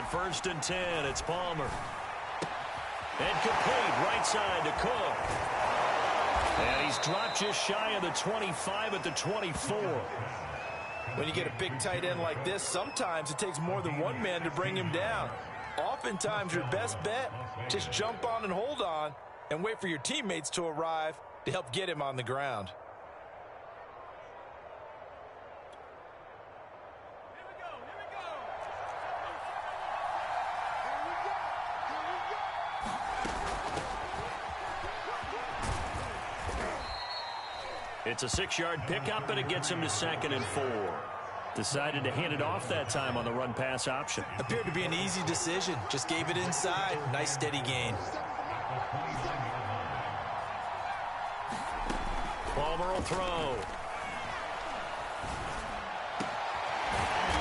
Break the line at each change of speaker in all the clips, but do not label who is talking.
first and 10, it's Palmer. And complete right side to Cook. And he's dropped just shy of the 25 at the 24.
When you get a big tight end like this, sometimes it takes more than one man to bring him down. Oftentimes, your best bet, just jump on and hold on and wait for your teammates to arrive to help get him on the ground.
It's a 6-yard pickup, and it gets him to 2nd and 4. Decided to hand it off that time on the run-pass option.
Appeared to be an easy decision. Just gave it inside. Nice, steady gain.
Palmer will throw.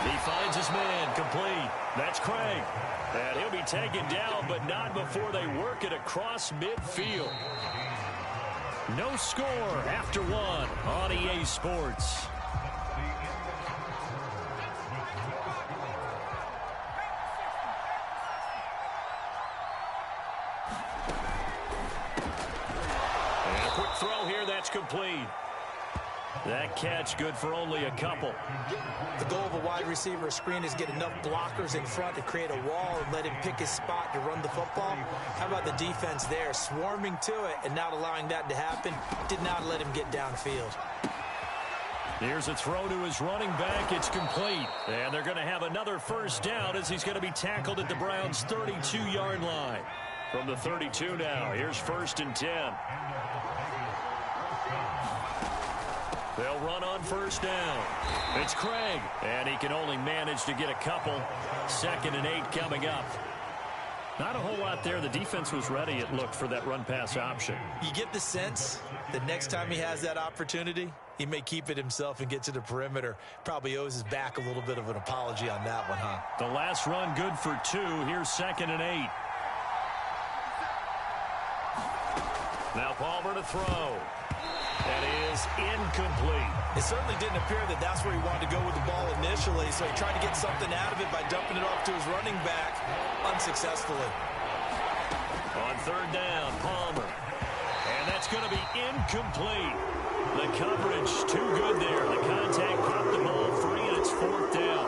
He finds his man, complete. That's Craig. And he'll be taken down, but not before they work it across midfield. No score after 1 on EA Sports. And a quick throw here, that's complete. That catch good for only a couple.
The goal of a wide receiver screen is get enough blockers in front to create a wall and let him pick his spot to run the football. How about the defense there, swarming to it and not allowing that to happen? Did not let him get downfield.
Here's a throw to his running back. It's complete. And they're going to have another first down as he's going to be tackled at the Browns' 32-yard line. From the 32 now, here's 1st and 10. They'll run on first down. It's Craig, and he can only manage to get a couple. 2nd and 8 coming up. Not a whole lot there. The defense was ready, it looked, for that run-pass option.
You get the sense that next time he has that opportunity, he may keep it himself and get to the perimeter. Probably owes his back a little bit of an apology on that one, huh?
The last run good for 2. Here's 2nd and 8. Now Palmer to throw. That is incomplete.
It certainly didn't appear that that's where he wanted to go with the ball initially, so he tried to get something out of it by dumping it off to his running back unsuccessfully.
On 3rd down, Palmer. And that's going to be incomplete. The coverage too good there. The contact popped the ball free, and it's 4th down.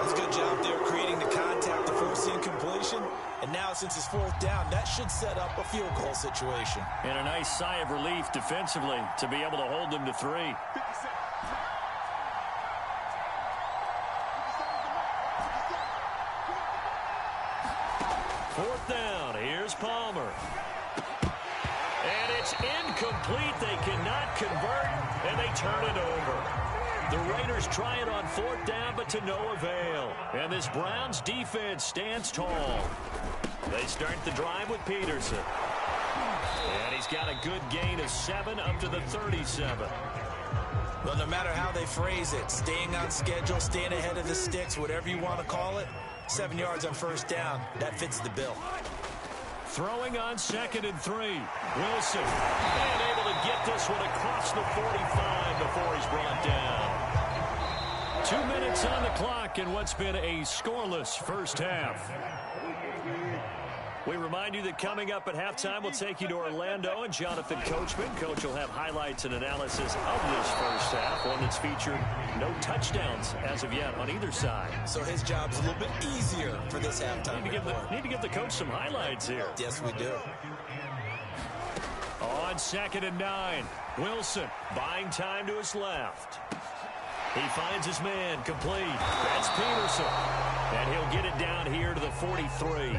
That's a good job there creating the contact to force the incompletion. And now, since it's 4th down, that should set up a field goal situation.
And a nice sigh of relief defensively to be able to hold them to 3. 4th down. Here's Palmer. And it's incomplete. They cannot convert, and they turn it over. The Raiders try it on 4th down, but to no avail. And this Browns defense stands tall. They start the drive with Peterson. And he's got a good gain of 7 up to the 37.
Well, no matter how they phrase it, staying on schedule, staying ahead of the sticks, whatever you want to call it, 7 yards on 1st down, that fits the bill.
Throwing on 2nd and 3. Wilson. And able to get this one across the 45 before he's brought down. 2 minutes on the clock in what's been a scoreless first half. We remind you that coming up at halftime, we'll take you to Orlando and Jonathan Coachman. Coach will have highlights and analysis of this first half, one that's featured no touchdowns as of yet on either side.
So his job's a little bit easier for this halftime.
Need to give the coach some highlights here.
Yes, we do.
On 2nd and 9, Wilson buying time to his left. He finds his man, complete. That's Peterson. And he'll get it down here to the 43.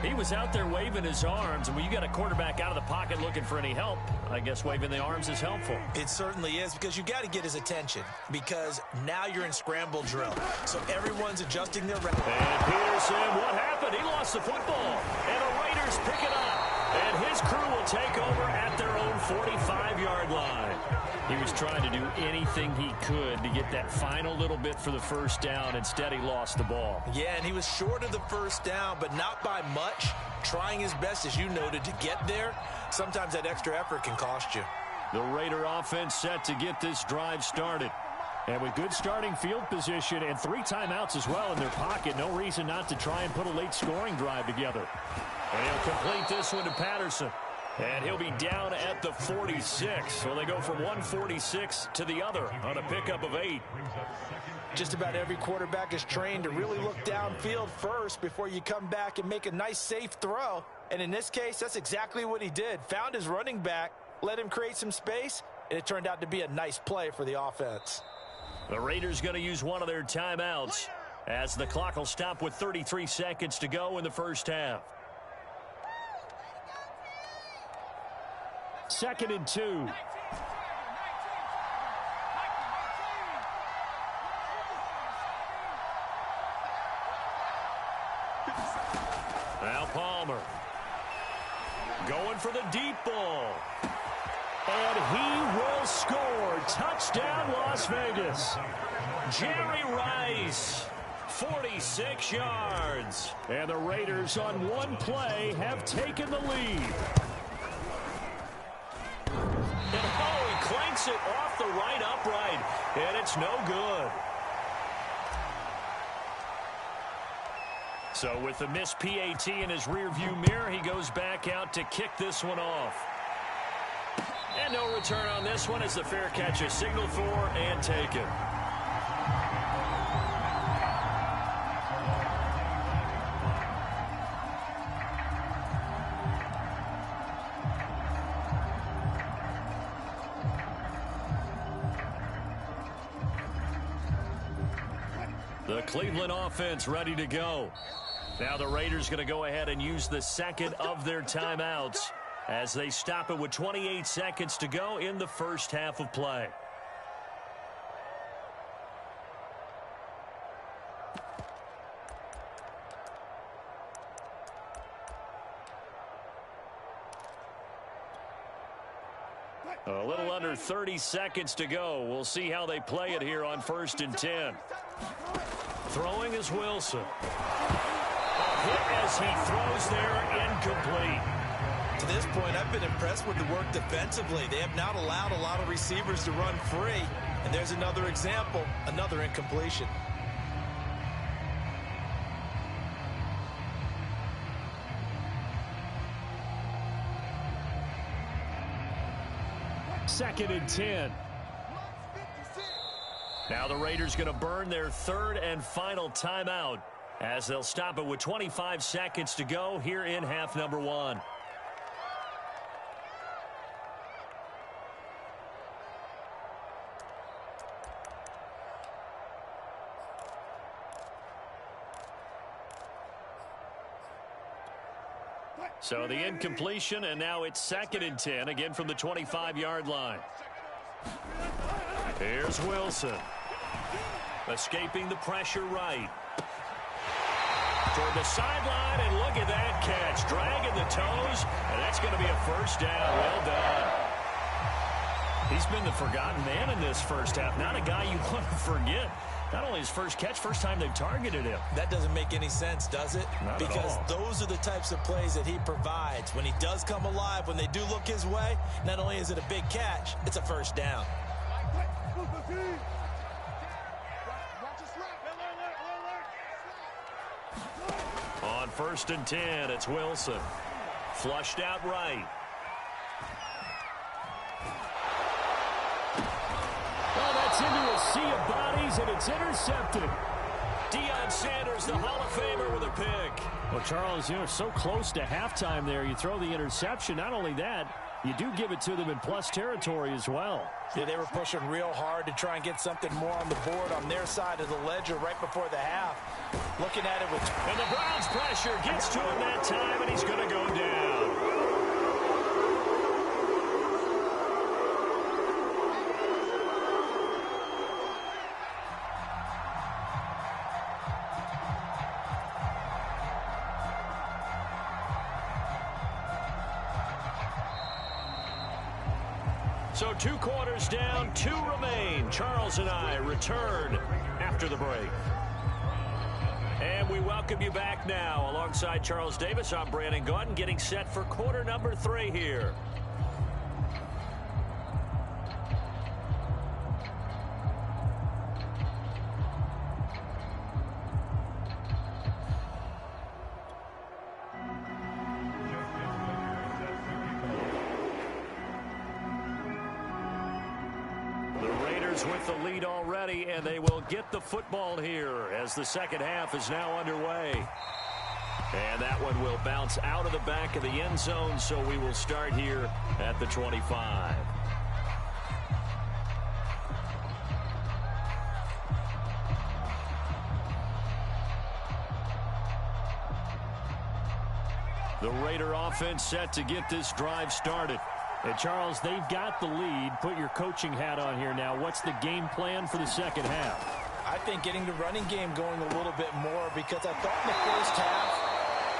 He was out there waving his arms, and when you got a quarterback out of the pocket looking for any help, I guess waving the arms is helpful.
It certainly is, because you got to get his attention, because now you're in scramble drill. So everyone's adjusting their route.
And Peterson, what happened? He lost the football, and the Raiders pick it up. And his crew will take over at their own 45-yard line. He was trying to do anything he could to get that final little bit for the first down. Instead, he lost the ball.
Yeah, and he was short of the first down, but not by much. Trying his best, as you noted, to get there. Sometimes that extra effort can cost you.
The Raider offense set to get this drive started. And with good starting field position and 3 timeouts as well in their pocket, no reason not to try and put a late scoring drive together. And he'll complete this one to Patterson. And he'll be down at the 46. So they go from 146 to the other on a pickup of 8.
Just about every quarterback is trained to really look downfield first before you come back and make a nice, safe throw. And in this case, that's exactly what he did. Found his running back, let him create some space, and it turned out to be a nice play for the offense.
The Raiders going to use one of their timeouts as the clock will stop with 33 seconds to go in the first half. 2nd and 2. Now Palmer going for the deep ball. And he will score. Touchdown, Las Vegas. Jerry Rice, 46 yards. And the Raiders on one play have taken the lead. And he clanks it off the right upright. And it's no good. So with the missed PAT in his rearview mirror, he goes back out to kick this one off. And no return on this one as the fair catch is signaled for and taken. The Cleveland offense ready to go. Now the Raiders going to go ahead and use the second of their timeouts as they stop it with 28 seconds to go in the first half of play. A little under 30 seconds to go. We'll see how they play it here on 1st and 10. Throwing is Wilson. A hit as he throws there, incomplete.
To this point, I've been impressed with the work defensively. They have not allowed a lot of receivers to run free. And there's another example, another incompletion.
Second and 10. Now the Raiders going to burn their 3rd and final timeout as they'll stop it with 25 seconds to go here in half number 1. So the incompletion, and now it's 2nd and 10, again from the 25-yard line. Here's Wilson. Escaping the pressure right. Toward the sideline, and look at that catch. Dragging the toes, and that's going to be a first down. Well done. He's been the forgotten man in this first half. Not a guy you want to forget. Not only his first catch, first time they've targeted him.
That doesn't make any sense, does it?
Not
because
at all.
Those are the types of plays that he provides. When he does come alive, when they do look his way, not only is it a big catch, it's a first down.
On 1st and 10, it's Wilson. Flushed out right. Oh, that's into a sea of bodies, and it's intercepted. Deion Sanders, the Hall of Famer, with a pick. Well, Charles, so close to halftime there. You throw the interception. Not only that, you do give it to them in plus territory as well.
Yeah, they were pushing real hard to try and get something more on the board on their side of the ledger right before the half. Looking at it with...
And the Browns' pressure gets to him that time, and he's going to go down. So 2 quarters down, 2 remain. Charles and I return after the break. And we welcome you back now. Alongside Charles Davis, I'm Brandon Gaudin, getting set for quarter number 3 here. Raiders with the lead already, and they will get the football here as the second half is now underway. And that one will bounce out of the back of the end zone, so we will start here at the 25. The Raider offense set to get this drive started.
And Charles, they've got the lead. Put your coaching hat on here now. What's the game plan for the second half?
I think getting the running game going a little bit more, because I thought in the first half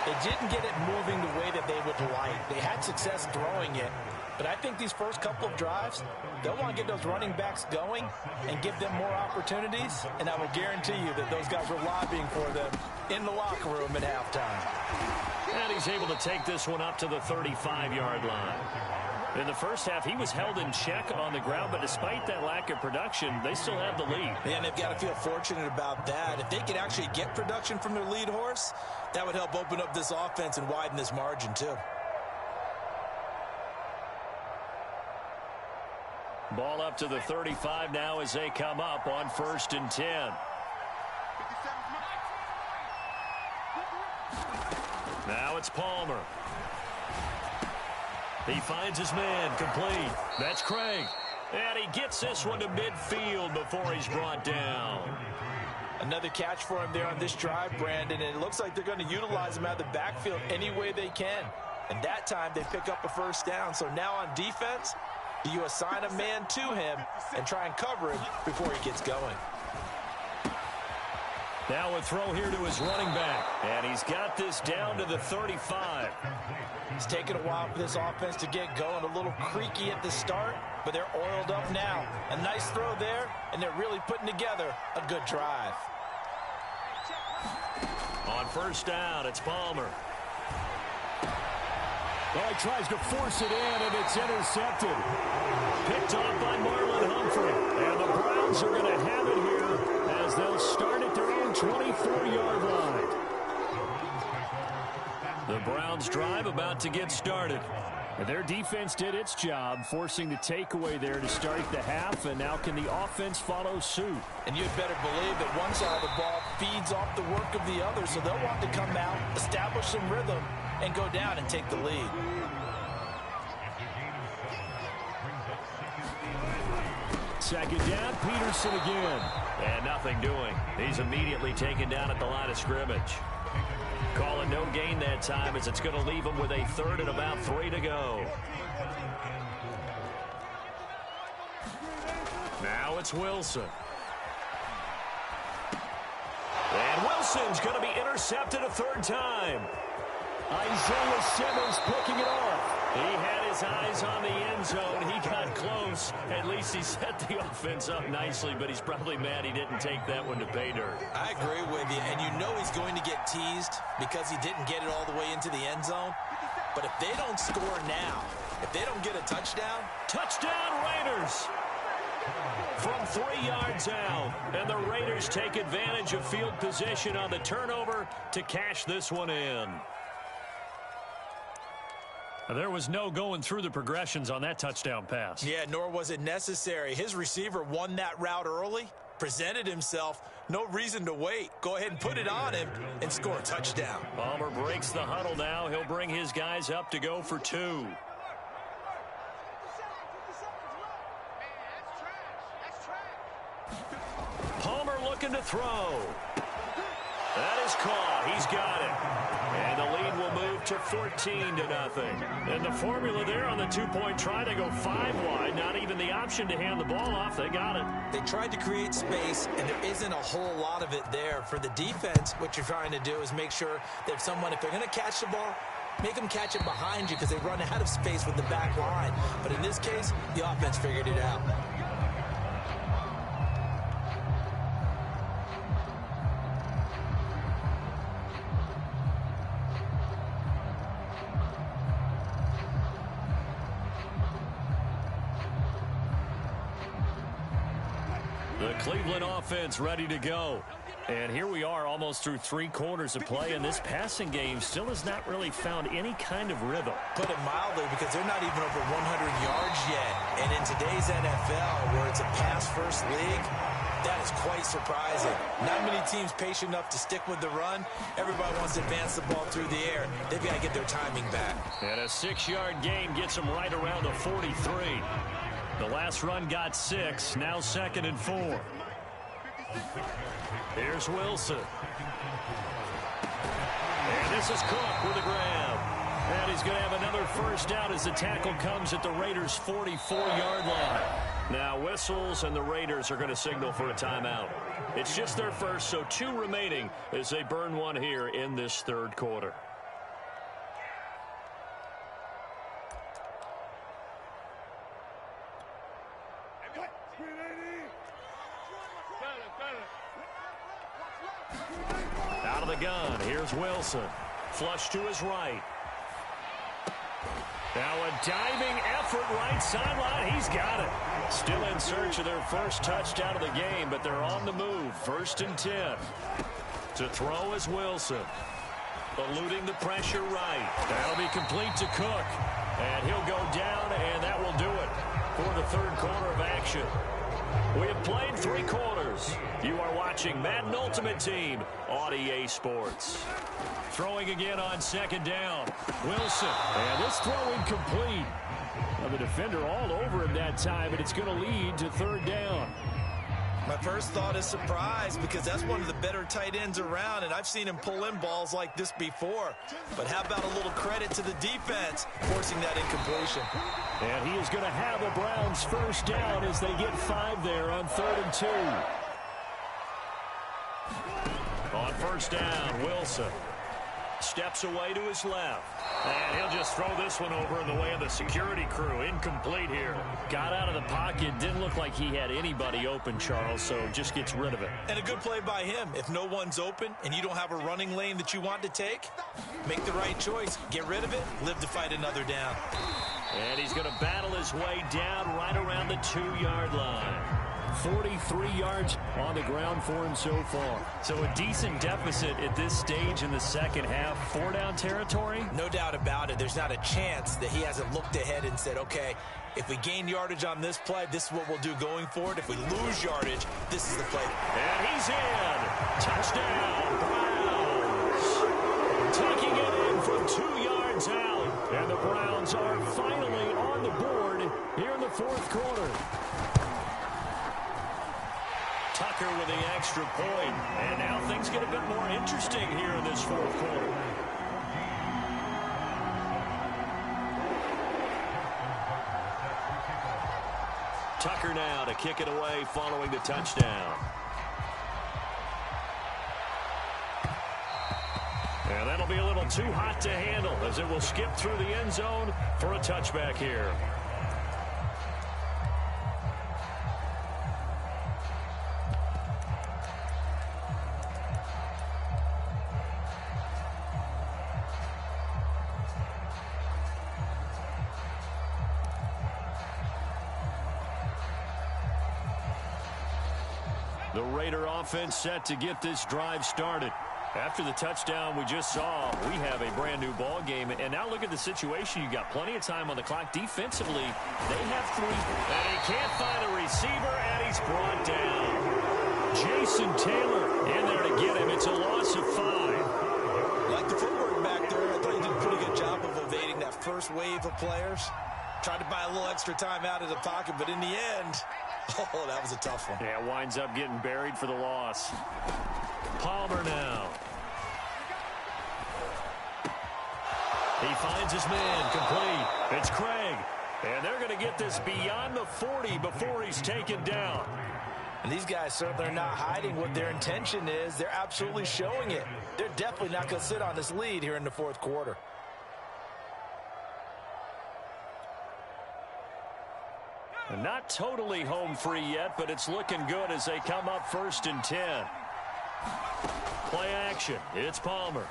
they didn't get it moving the way that they would like. They had success throwing it, but I think these first couple of drives, they'll want to get those running backs going and give them more opportunities, and I will guarantee you that those guys were lobbying for them in the locker room at halftime.
And he's able to take this one up to the 35-yard line. In the first half, he was held in check on the ground, but despite that lack of production, they still have the lead.
And they've got to feel fortunate about that. If they could actually get production from their lead horse, that would help open up this offense and widen this margin too.
Ball up to the 35 now as they come up on 1st and 10. Now it's Palmer. He finds his man, complete. That's Craig. And he gets this one to midfield before he's brought down.
Another catch for him there on this drive, Brandon, and it looks like they're going to utilize him out of the backfield any way they can. And that time they pick up a first down. So now on defense, do you assign a man to him and try and cover him before he gets going?
Now a throw here to his running back. And he's got this down to the 35.
It's taken a while for this offense to get going. A little creaky at the start, but they're oiled up now. A nice throw there, and they're really putting together a good drive.
On 1st down, it's Palmer.
Well, he tries to force it in, and it's intercepted.
Picked off by Marlon Humphrey. And the Browns are going to have it here as they'll start at their own 24-yard line. The Browns drive about to get started.
Their defense did its job, forcing the takeaway there to start the half, and now can the offense follow suit?
And you'd better believe that one side of the ball feeds off the work of the other, so they'll want to come out, establish some rhythm, and go down and take the lead.
Second down, Peterson again.
And nothing doing. He's immediately taken down at the line of scrimmage. Calling no gain that time as it's going to leave him with a 3rd and about 3 to go. Now it's Wilson. And Wilson's going to be intercepted a 3rd time.
Isaiah Simmons picking it off.
He had his eyes on the end zone. He got close. At least he set the offense up nicely, but he's probably mad he didn't take that one to pay dirt.
I agree with you, and you know he's going to get teased because he didn't get it all the way into the end zone. But if they don't score now, if they don't get a touchdown...
Touchdown, Raiders! From 3 yards out, and the Raiders take advantage of field position on the turnover to cash this one in. There was no going through the progressions on that touchdown pass.
Yeah, nor was it necessary. His receiver won that route early, presented himself, no reason to wait. Go ahead and put it on him and score a touchdown.
Palmer breaks the huddle now. He'll bring his guys up to go for 2. Palmer looking to throw. That is caught. He's got it. And the lead will move to 14-0. And the formula there on the 2-point try to go 5 wide. Not even the option to hand the ball off. They got it.
They tried to create space, and there isn't a whole lot of it there. For the defense, what you're trying to do is make sure that if they're going to catch the ball, make them catch it behind you because they run out of space with the back line. But in this case, the offense figured it out.
The Cleveland offense ready to go.
And here we are almost through 3 quarters of play, and this passing game still has not really found any kind of rhythm.
Put it mildly, because they're not even over 100 yards yet. And in today's NFL, where it's a pass-first league, that is quite surprising. Not many teams patient enough to stick with the run. Everybody wants to advance the ball through the air. They've got to get their timing back.
And a 6-yard gain gets them right around the 43. The last run got 6, now 2nd and 4. Here's Wilson. And this is Cook with a grab. And he's going to have another first down as the tackle comes at the Raiders' 44-yard line. Now whistles, and the Raiders are going to signal for a timeout. It's just their first, so 2 remaining as they burn one here in this 3rd quarter. Out of the gun, here's Wilson. Flush to his right. Now a diving effort right sideline. He's got it. Still in search of their first touchdown of the game, but they're on the move. 1st and 10. To throw is Wilson. Eluding the pressure right. That'll be complete to Cook. And he'll go down, and that will do it for the 3rd quarter of action. We have played 3 quarters. You are watching Madden Ultimate Team on EA Sports. Throwing again on 2nd down. Wilson. And this throw incomplete. Well, the defender all over him that time, and it's going to lead to 3rd down.
My first thought is surprise, because that's one of the better tight ends around, and I've seen him pull in balls like this before. But how about a little credit to the defense forcing that incompletion?
And he is going to have the Browns first down as they get 5 there on 3rd and 2. On 1st down, Wilson steps away to his left. And he'll just throw this one over in the way of the security crew. Incomplete here. Got out of the pocket. Didn't look like he had anybody open, Charles, so just gets rid of it.
And a good play by him. If no one's open and you don't have a running lane that you want to take, make the right choice. Get rid of it. Live to fight another down.
And he's going to battle his way down right around the 2-yard line. 43 yards on the ground for him so far. So a decent deficit at this stage in the 2nd half. 4-down territory?
No doubt about it. There's not a chance that he hasn't looked ahead and said, okay, if we gain yardage on this play, this is what we'll do going forward. If we lose yardage, this is the play.
And he's in. Touchdown, Browns. Taking it in from 2 yards out. And the Browns are finally on the board here in the 4th quarter. Tucker with the extra point. And now things get a bit more interesting here in this 4th quarter. Tucker now to kick it away following the touchdown. And that'll be a little too hot to handle as it will skip through the end zone for a touchback here. The Raider offense set to get this drive started. After the touchdown we just saw, we have a brand new ball game. And now look at the situation. You got plenty of time on the clock. Defensively, they have 3. And he can't find a receiver, and he's brought down. Jason Taylor in there to get him. It's a loss of 5.
Like the footwork back there, I thought he did a pretty good job of evading that first wave of players. Tried to buy a little extra time out of the pocket, but in the end, oh, that was a tough one.
Yeah, winds up getting buried for the loss. Palmer now. He finds his man, complete. It's Craig. And they're going to get this beyond the 40 before he's taken down.
And these guys certainly are not hiding what their intention is. They're absolutely showing it. They're definitely not going to sit on this lead here in the 4th quarter.
And not totally home free yet, but it's looking good as they come up 1st and 10. Play action. It's Palmer.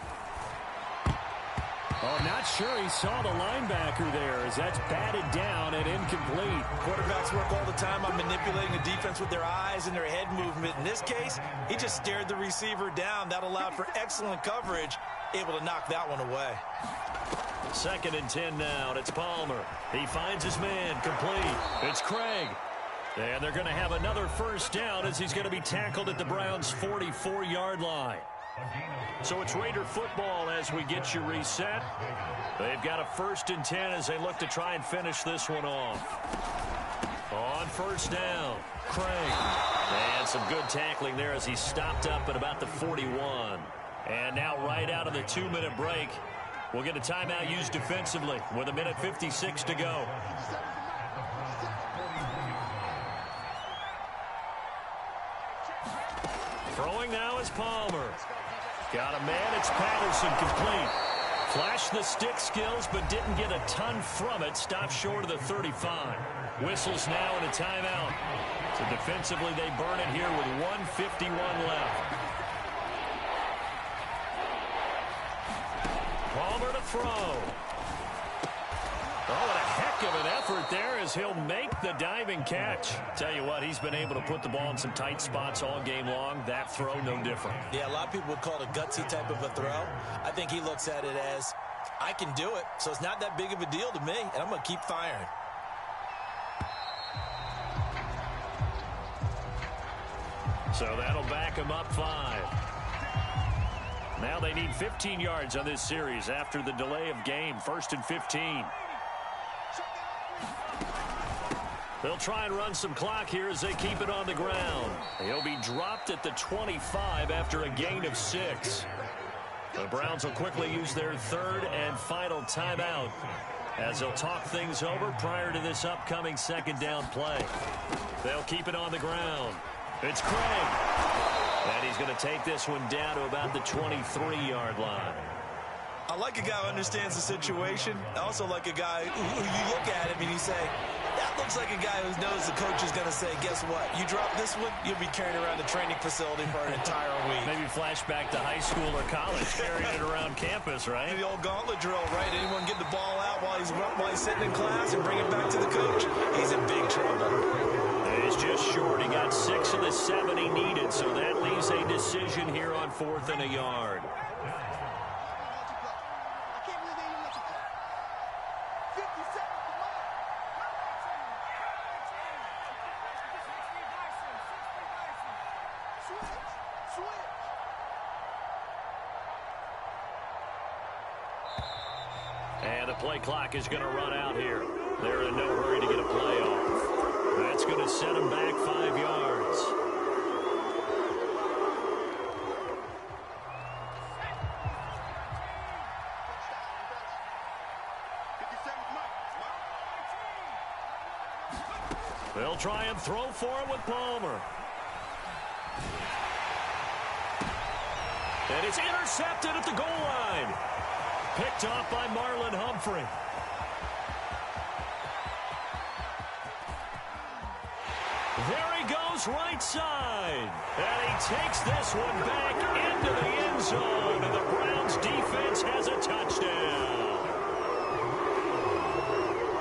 Oh, not sure he saw the linebacker there as that's batted down and incomplete.
Quarterbacks work all the time on manipulating the defense with their eyes and their head movement. In this case, he just stared the receiver down. That allowed for excellent coverage, able to knock that one away.
2nd and 10 now, and it's Palmer. He finds his man, complete. It's Craig. And they're going to have another first down as he's going to be tackled at the Browns' 44-yard line. So it's Raider football as we get you reset. They've got a 1st and 10 as they look to try and finish this one off. On 1st down, Craig. And some good tackling there as he stopped up at about the 41. And now right out of the 2-minute break, we'll get a timeout used defensively with 1:56 to go. Throwing now is Palmer. Got a man, it's Patterson, complete. Flashed the stick skills, but didn't get a ton from it. Stopped short of the 35. Whistles now in a timeout. So defensively, they burn it here with 1:51 left. Palmer to throw. Oh, what a heck of an effort there as he'll make the diving catch. Tell you what, he's been able to put the ball in some tight spots all game long. That throw, no different.
Yeah, a lot of people would call it a gutsy type of a throw. I think he looks at it as, I can do it, so it's not that big of a deal to me, and I'm going to keep firing.
So that'll back him up 5. Now they need 15 yards on this series after the delay of game. 1st and 15. They'll try and run some clock here as they keep it on the ground. He'll be dropped at the 25 after a gain of 6. The Browns will quickly use their 3rd and final timeout as they'll talk things over prior to this upcoming 2nd down play. They'll keep it on the ground. It's Craig. And he's going to take this one down to about the 23-yard line.
I like a guy who understands the situation. I also like a guy who you look at him and you say, that looks like a guy who knows the coach is going to say, guess what? You drop this one, you'll be carrying around the training facility for an entire week.
Maybe flashback to high school or college, carrying it around campus, right?
The old gauntlet drill, right? Anyone get the ball out while he's sitting in class and bring it back to the coach? He's in big trouble.
He's just short. He got 6 of the 7 he needed, so that leaves a decision here on 4th and a yard. And the play clock is going to run out here. They're in no hurry to get a play off. That's going to set them back 5 yards. They'll try and throw for it with Palmer. And it's intercepted at the goal line. Picked off by Marlon Humphrey. There he goes right side. And he takes this one back into the end zone. And the Browns defense has a touchdown.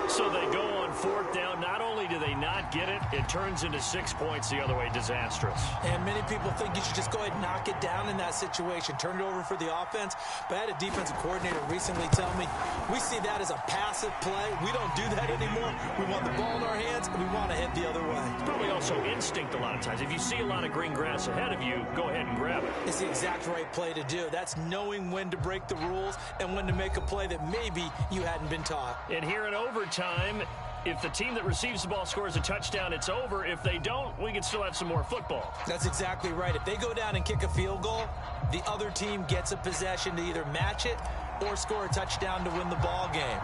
So they go on 4th down. Not only do they not get it, it turns into 6 points the other way. Disastrous.
And many people think you should just go ahead and knock it down in that situation. Turn it over for the offense. But I had a defensive coordinator recently tell me, we see that as a passive play. We don't do that anymore. We want the ball in our hands, and we want to head the other way.
It's probably also instinct a lot of times. If you see a lot of green grass ahead of you, go ahead and grab it.
It's the exact right play to do. That's knowing when to break the rules and when to make a play that maybe you hadn't been taught.
And here in overtime, if the team that receives the ball scores a touchdown, it's over. If they don't, we can still have some more football.
That's exactly right. If they go down and kick a field goal, the other team gets a possession to either match it or score a touchdown to win the ball game.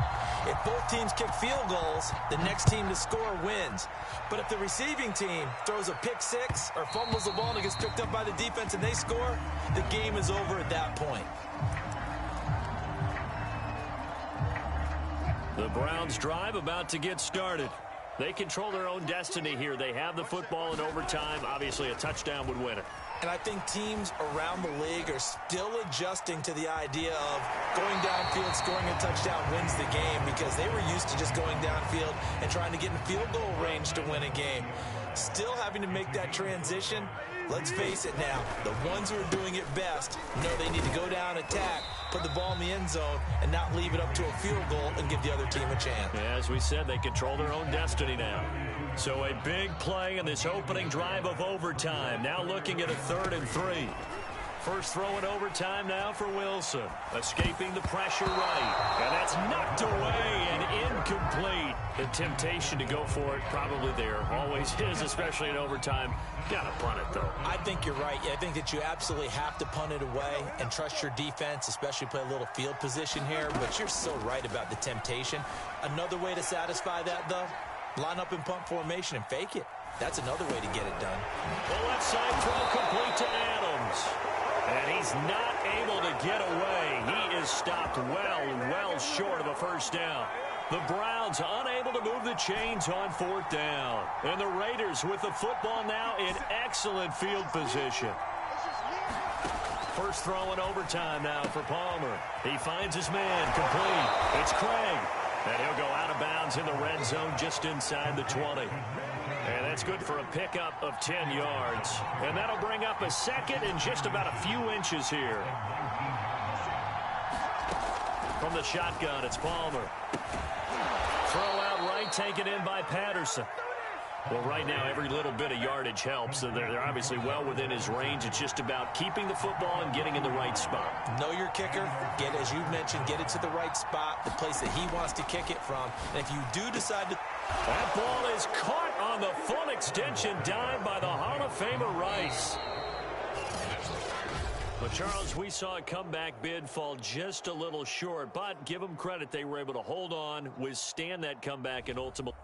If both teams kick field goals, the next team to score wins. But if the receiving team throws a pick 6 or fumbles the ball and it gets picked up by the defense and they score, the game is over at that point.
The Browns drive about to get started. They control their own destiny here. They have the football in overtime. Obviously, a touchdown would win it.
And I think teams around the league are still adjusting to the idea of going downfield, scoring a touchdown wins the game, because they were used to just going downfield and trying to get in field goal range to win a game. Still having to make that transition. Let's face it now, the ones who are doing it best know they need to go down, attack, put the ball in the end zone, and not leave it up to a field goal and give the other team a chance.
Yeah, as we said, they control their own destiny now. So a big play in this opening drive of overtime. Now looking at a 3rd and 3. First throw in overtime now for Wilson. Escaping the pressure right. And that's knocked away and incomplete. The temptation to go for it probably there. Always is, especially in overtime. Gotta punt it, though.
I think you're right. I think that you absolutely have to punt it away and trust your defense, especially play a little field position here. But you're so right about the temptation. Another way to satisfy that, though, line up in punt formation and fake it. That's another way to get it done.
The left side throw complete to Adams. And he's not able to get away. He is stopped well short of a first down. The Browns unable to move the chains on 4th down. And the Raiders with the football now in excellent field position. First throw in overtime now for Palmer. He finds his man complete. It's Craig. And he'll go out of bounds in the red zone just inside the 20. And that's good for a pickup of 10 yards. And that'll bring up a 2nd and just about a few inches here. From the shotgun, it's Palmer. Throw out right, taken in by Patterson. Well, right now, every little bit of yardage helps. So they're obviously well within his range. It's just about keeping the football and getting in the right spot.
Know your kicker. Get, as you mentioned, get it to the right spot, the place that he wants to kick it from. And if you do decide to...
That ball is caught on the full extension dive by the Hall of Famer Rice. But, Charles, we saw a comeback bid fall just a little short, but give them credit. They were able to hold on, withstand that comeback, and ultimately...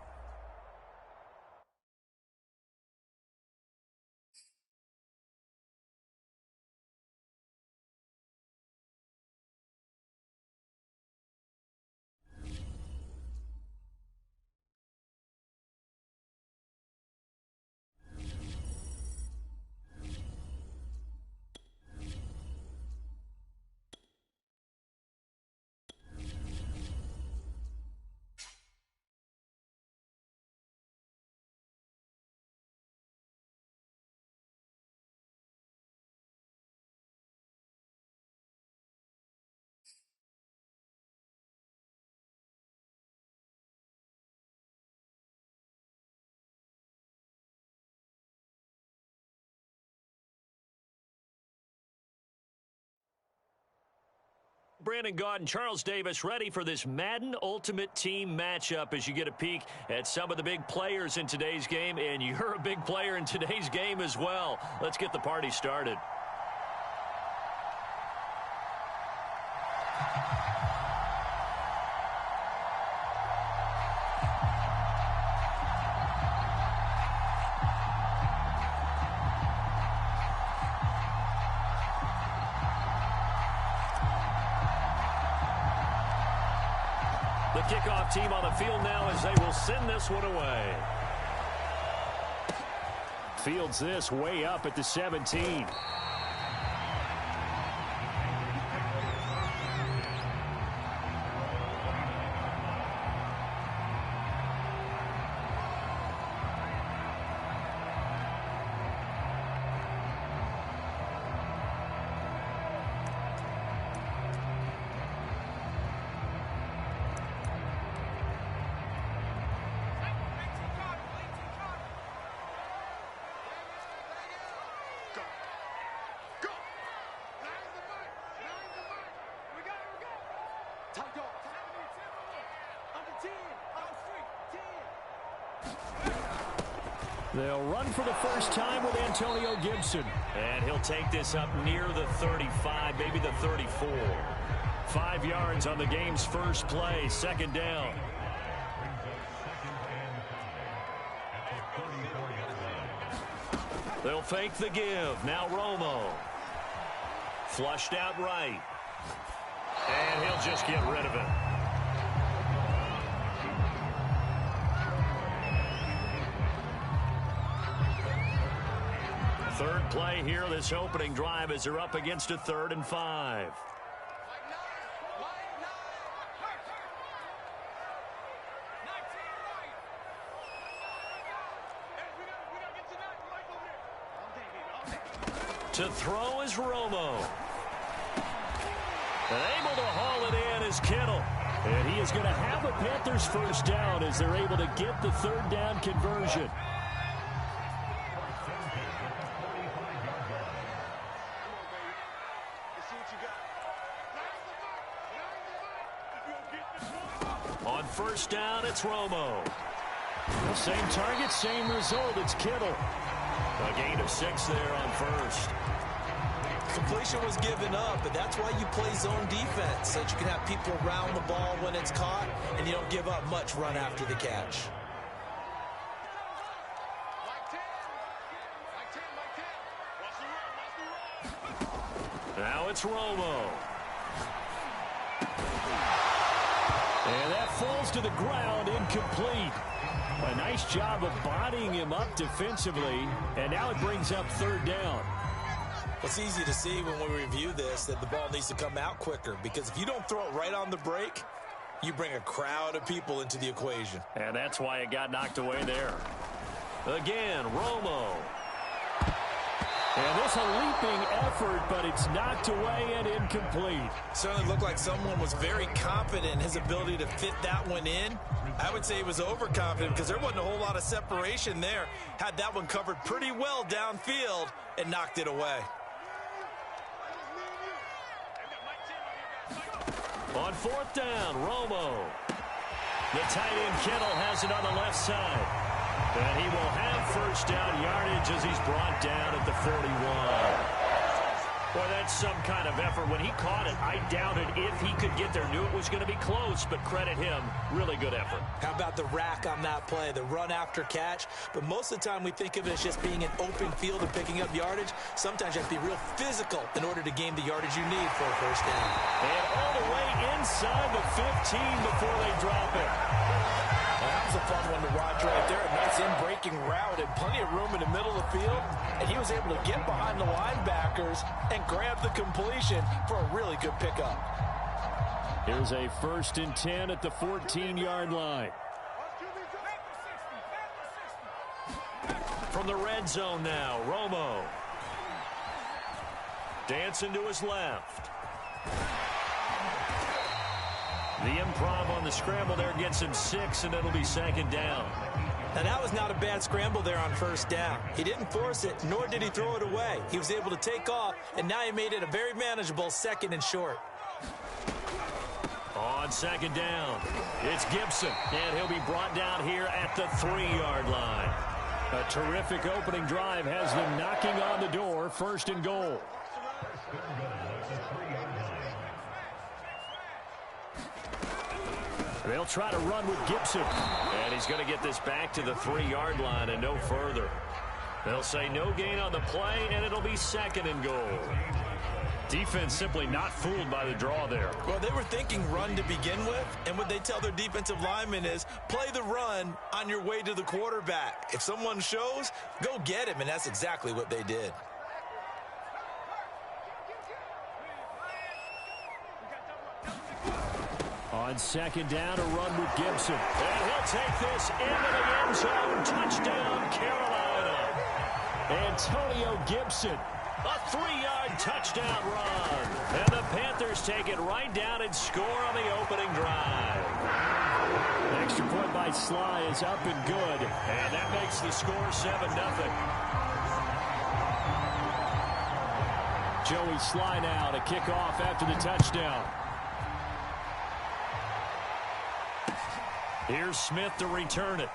Brandon Gaud and Charles Davis ready for this Madden Ultimate Team matchup as you get a peek at some of the big players in today's game, and you're a big player in today's game as well. Let's get the party started. The kickoff team on the field now as they will send this one away. Fields this way up at the 17. They'll run for the first time with Antonio Gibson. And he'll take this up near the 35, maybe the 34. 5 yards on the game's first play, second down. They'll fake the give. Now Romo. Flushed out right. And he'll just get rid of it. Third play here, this opening drive, as they're up against a 3rd and 5. To throw is Romo. And able to haul it in is Kittle. And he is going to have a Panthers first down as they're able to get the 3rd down conversion. On first down, it's Romo. The same target, same result. It's Kittle. A gain of 6 there on first.
Completion was given up, but that's why you play zone defense, so that you can have people around the ball when it's caught, and you don't give up much run after the catch.
Now it's Romo. And that falls to the ground, incomplete. A nice job of bodying him up defensively, and now it brings up 3rd down.
It's easy to see when we review this that the ball needs to come out quicker, because if you don't throw it right on the break, you bring a crowd of people into the equation.
And that's why it got knocked away there. Again, Romo. And this a leaping effort, but it's knocked away and incomplete.
Certainly looked like someone was very confident in his ability to fit that one in. I would say he was overconfident because there wasn't a whole lot of separation there. Had that one covered pretty well downfield and knocked it away.
On 4th down, Romo. The tight end Kittle has it on the left side. And he will have first down yardage as he's brought down at the 41. Boy, that's some kind of effort. When he caught it, I doubted if he could get there. Knew it was going to be close, but credit him. Really good effort.
How about the rack on that play, the run after catch? But most of the time we think of it as just being an open field and picking up yardage. Sometimes you have to be real physical in order to gain the yardage you need for a first down.
And all the way inside the 15 before they drop it.
Well, that was a fun one to watch right there. A nice in-breaking route and plenty of room in the middle of the field. And he was able to get behind the linebackers and grab the completion for a really good pickup.
Here's a 1st and 10 at the 14-yard line. From the red zone now, Romo. Dancing to his left. The improv on the scramble there gets him 6, and it'll be 2nd down.
Now, that was not a bad scramble there on first down. He didn't force it, nor did he throw it away. He was able to take off, and now he made it a very manageable 2nd and short.
On 2nd down, it's Gibson, and he'll be brought down here at the 3-yard line. A terrific opening drive has them knocking on the door, 1st and goal. They'll try to run with Gibson. And he's going to get this back to the 3-yard line and no further. They'll say no gain on the play, and it'll be 2nd and goal. Defense simply not fooled by the draw there.
Well, they were thinking run to begin with, and what they tell their defensive linemen is play the run on your way to the quarterback. If someone shows, go get him, and that's exactly what they did.
On 2nd down, a run with Gibson. And he'll take this into the end zone. Touchdown, Carolina. Antonio Gibson. A 3-yard touchdown run. And the Panthers take it right down and score on the opening drive. The extra point by Sly is up and good. And that makes the score 7-0. Joey Sly now to kick off after the touchdown. Here's Smith to return it.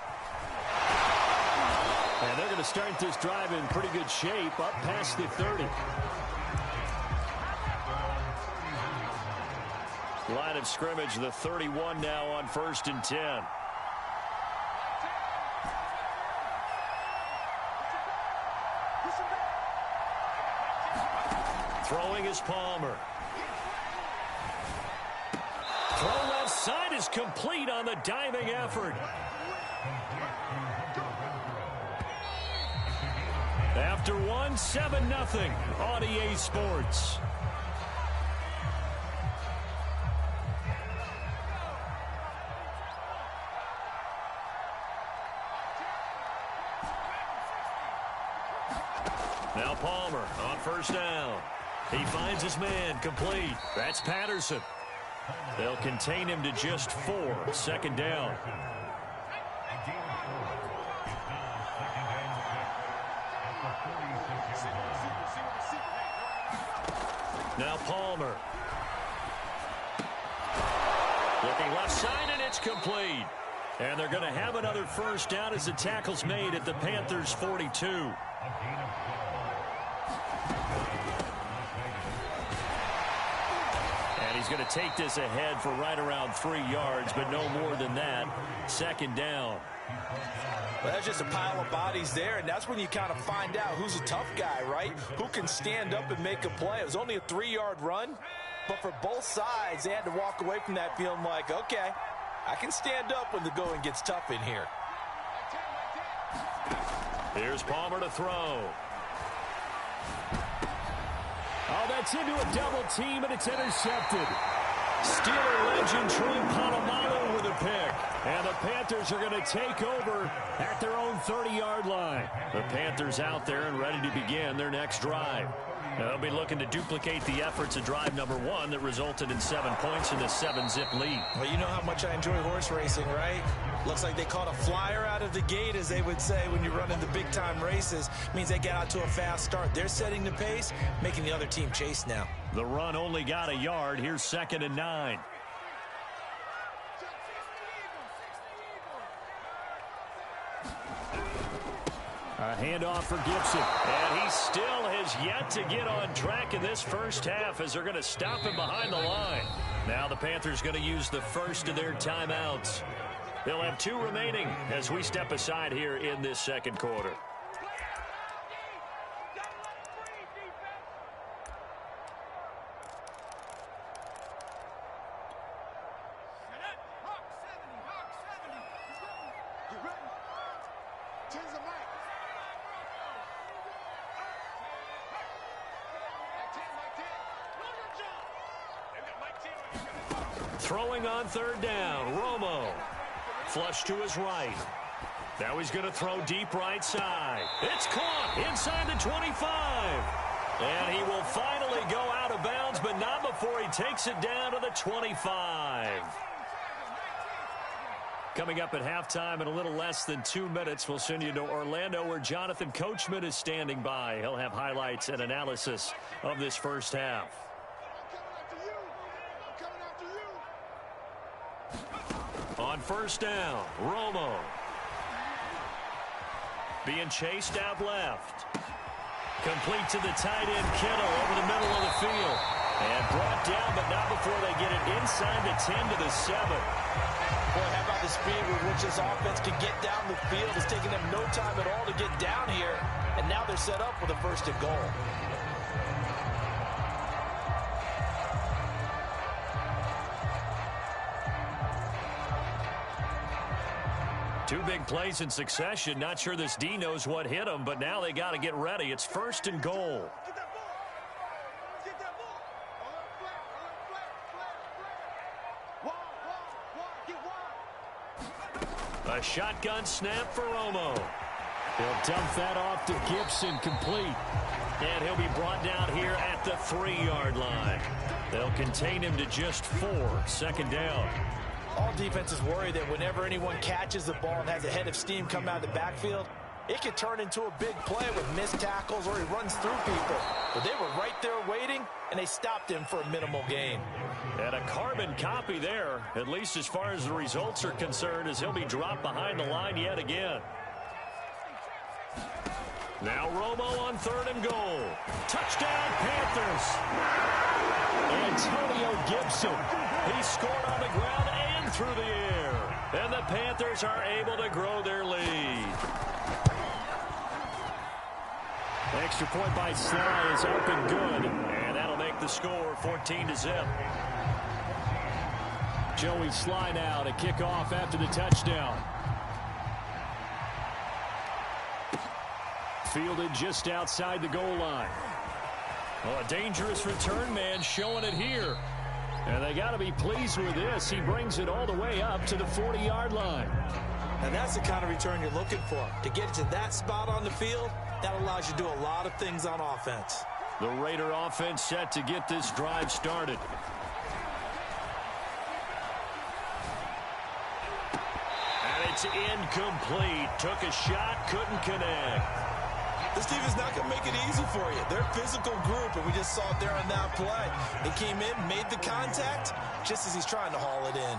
And they're going to start this drive in pretty good shape, up past the 30. Line of scrimmage, the 31 now on 1st and 10. Throwing is Palmer. Throw left side is complete on the diving effort. After 1,
won 7-0 on EA Sports. Now Palmer on first down. He finds his man complete. That's Patterson. They'll contain him to just 4. Second down. Now Palmer. Looking left side, and it's complete. And they're going to have another first down as the tackle's made at the Panthers' 42. And he's going to take this ahead for right around 3 yards, but no more than that. Second down.
Well, that's just a pile of bodies there, and that's when you kind of find out who's a tough guy, right? Who can stand up and make a play. It was only a 3-yard run, but for both sides, they had to walk away from that feeling like, okay, I can stand up when the going gets tough in here.
Here's Palmer to throw. Oh, that's into a double team, and it's intercepted. Steeler legend Troy Polamalu with a pick. And the Panthers are going to take over at their own 30-yard line. The Panthers out there and ready to begin their next drive. Now, they'll be looking to duplicate the efforts of drive number 1 that resulted in 7 points in this 7-zip lead.
Well, you know how much I enjoy horse racing, right? Looks like they caught a flyer out of the gate, as they would say when you're running the big-time races. Means they get out to a fast start. They're setting the pace, making the other team chase now.
The run only got a yard. Here's 2nd and 9. A handoff for Gibson. And he still has yet to get on track in this first half as they're going to stop him behind the line. Now the Panthers going to use the first of their timeouts. They'll have 2 remaining as we step aside here in this second quarter. Throwing on 3rd down, Romo. Flush to his right. Now he's going to throw deep right side. It's caught inside the 25. And he will finally go out of bounds, but not before he takes it down to the 25. Coming up at halftime in a little less than 2 minutes, we'll send you to Orlando where Jonathan Coachman is standing by. He'll have highlights and analysis of this first half. On first down, Romo. Being chased out left. Complete to the tight end, Kittle, over the middle of the field. And brought down, but not before they get it inside the 10 to the 7.
Boy, how about the speed with which this offense can get down the field? It's taking them no time at all to get down here. And now they're set up with a 1st and goal.
Two big plays in succession. Not sure this D knows what hit him, but now they got to get ready. It's 1st and goal. A shotgun snap for Romo. He'll dump that off to Gibson, complete. And he'll be brought down here at the 3-yard line. They'll contain him to just 4. 2nd down.
All defenses worry that whenever anyone catches the ball and has a head of steam come out of the backfield, it could turn into a big play with missed tackles or he runs through people. But they were right there waiting, and they stopped him for a minimal gain.
And a carbon copy there, at least as far as the results are concerned, as he'll be dropped behind the line yet again. Now Romo on 3rd and goal. Touchdown, Panthers. Antonio Gibson. He scored on the ground and through the air. And the Panthers are able to grow their lead. Extra point by Sly is up and good. And that'll make the score 14-0. Joey Sly now to kick off after the touchdown.
Fielded just outside the goal line. Well, a dangerous return man showing it here. And they got to be pleased with this. He brings it all the way up to the 40-yard line.
And that's the kind of return you're looking for. To get to that spot on the field, that allows you to do a lot of things on offense.
The Raider offense set to get this drive started. And it's incomplete. Took a shot, couldn't connect.
This team is not going to make it easy for you. They're a physical group, and we just saw it there on that play. He came in, made the contact, just as he's trying to haul it in.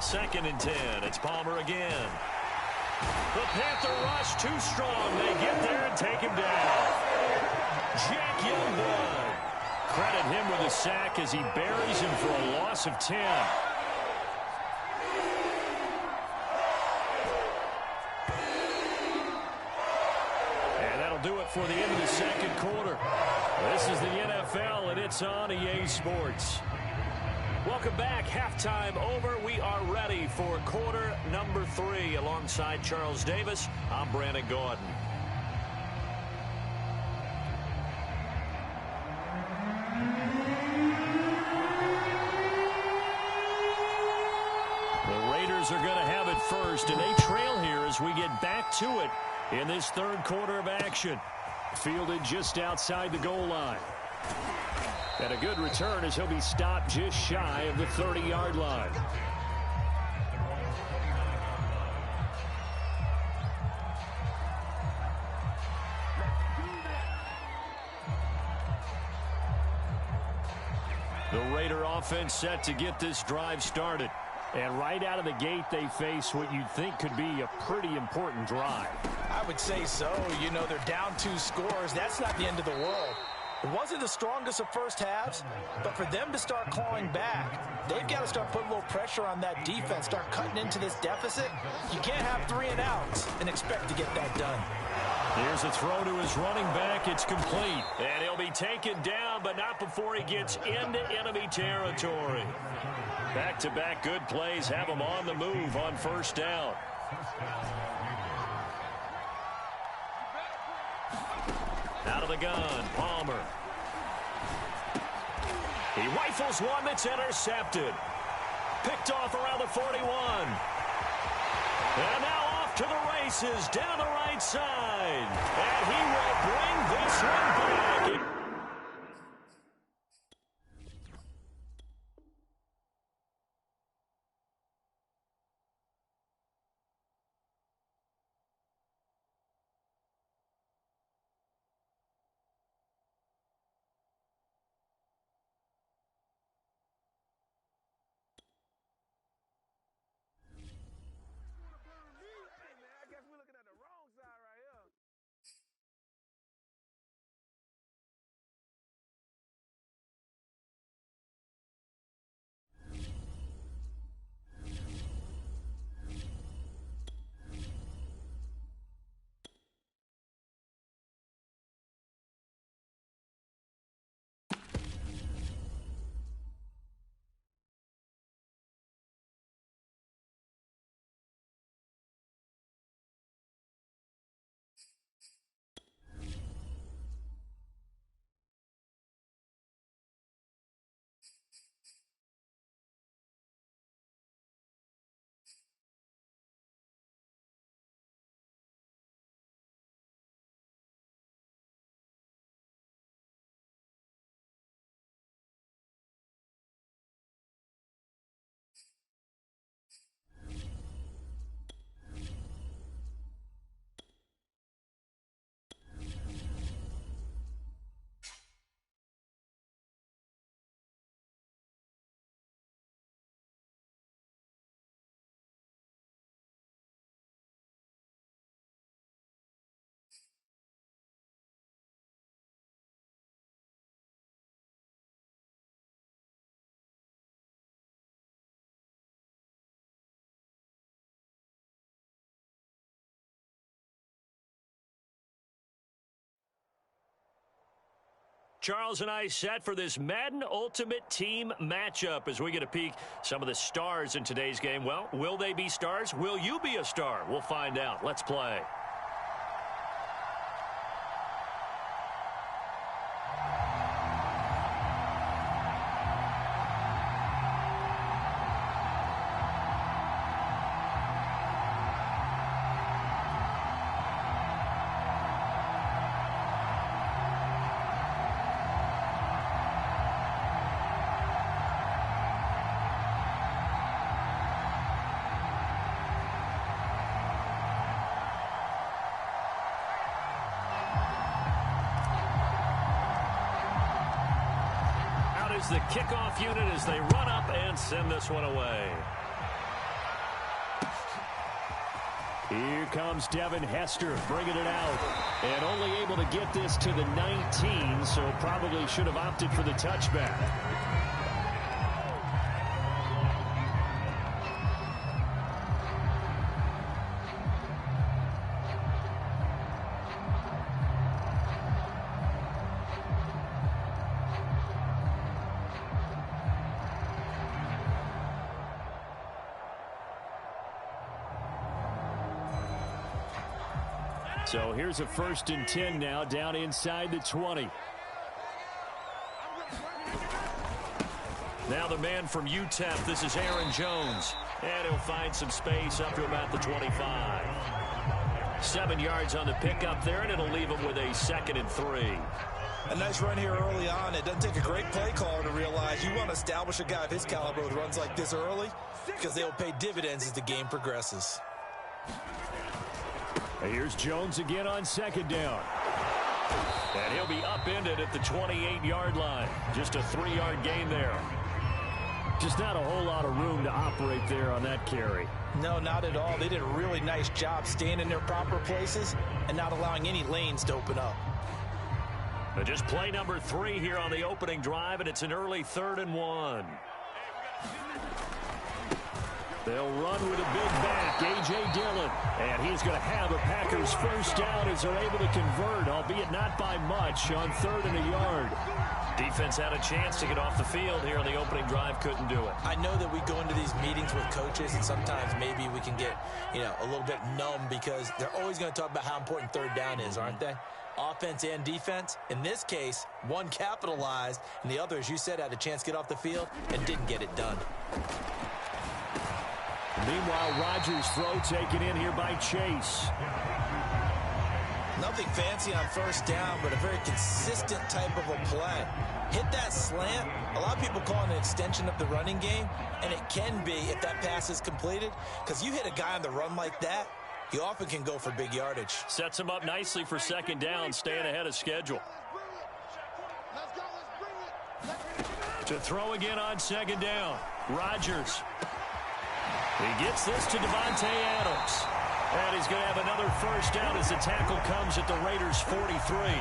Second and 10. It's Palmer again. The Panther rush too strong. They get there and take him down. Jack Youngblood. Credit him with a sack as he buries him for a loss of 10. Do it for the end of the second quarter. This is the NFL, and it's on EA Sports. Welcome back. Halftime over. We are ready for quarter number 3. Alongside Charles Davis, I'm Brandon Gordon. The Raiders are going to have it first, and they trail here as we get back to it in this third quarter of action. Fielded just outside the goal line. And a good return as he'll be stopped just shy of the 30-yard line. The Raider offense set to get this drive started. And right out of the gate, they face what you'd think could be a pretty important drive.
I would say so. You know, they're down 2 scores. That's not the end of the world. It wasn't the strongest of first halves, but for them to start clawing back, they've got to start putting a little pressure on that defense, start cutting into this deficit. You can't have 3 and outs and expect to get that done.
Here's a throw to his running back. It's complete. And he'll be taken down, but not before he gets into enemy territory. Back-to-back good plays have him on the move on first down. Out of the gun, Palmer. He rifles one that's intercepted. Picked off around the 41. And now off to the races down the right side. And he will bring this one back. Charles and I set for this Madden Ultimate Team matchup as we get a peek some of the stars in today's game. Well, will they be stars? Will you be a star? We'll find out. Let's play. The kickoff unit as they run up and send this one away. Here comes Devin Hester bringing it out. And only able to get this to the 19, so probably should have opted for the touchback. So here's a 1st and 10 now, down inside the 20. Now the man from UTEP, this is Aaron Jones. And he'll find some space up to about the 25. 7 yards on the pickup there, and it'll leave him with a 2nd and 3.
A nice run here early on. It doesn't take a great play caller to realize you want to establish a guy of his caliber with runs like this early because they will pay dividends as the game progresses.
Here's Jones again on 2nd down. And he'll be upended at the 28-yard line. Just a 3-yard gain there. Just not a whole lot of room to operate there on that carry.
No, not at all. They did a really nice job staying in their proper places and not allowing any lanes to open up.
But just play number 3 here on the opening drive, and it's an early 3rd and 1. They'll run with a big back, A.J. Dillon. And he's going to have a Packers 1st down as they're able to convert, albeit not by much, on 3rd and a yard. Defense had a chance to get off the field here on the opening drive, couldn't do it.
I know that we go into these meetings with coaches, and sometimes maybe we can get, a little bit numb because they're always going to talk about how important 3rd down is, aren't they? Offense and defense. In this case, one capitalized, and the other, as you said, had a chance to get off the field and didn't get it done.
Meanwhile, Rodgers' throw taken in here by Chase.
Nothing fancy on 1st down, but a very consistent type of a play. Hit that slant. A lot of people call it an extension of the running game, and it can be if that pass is completed, because you hit a guy on the run like that, you often can go for big yardage.
Sets him up nicely for 2nd down, staying ahead of schedule. To throw again on 2nd down. Rodgers. He gets this to Devontae Adams. And he's going to have another 1st down as the tackle comes at the Raiders' 43.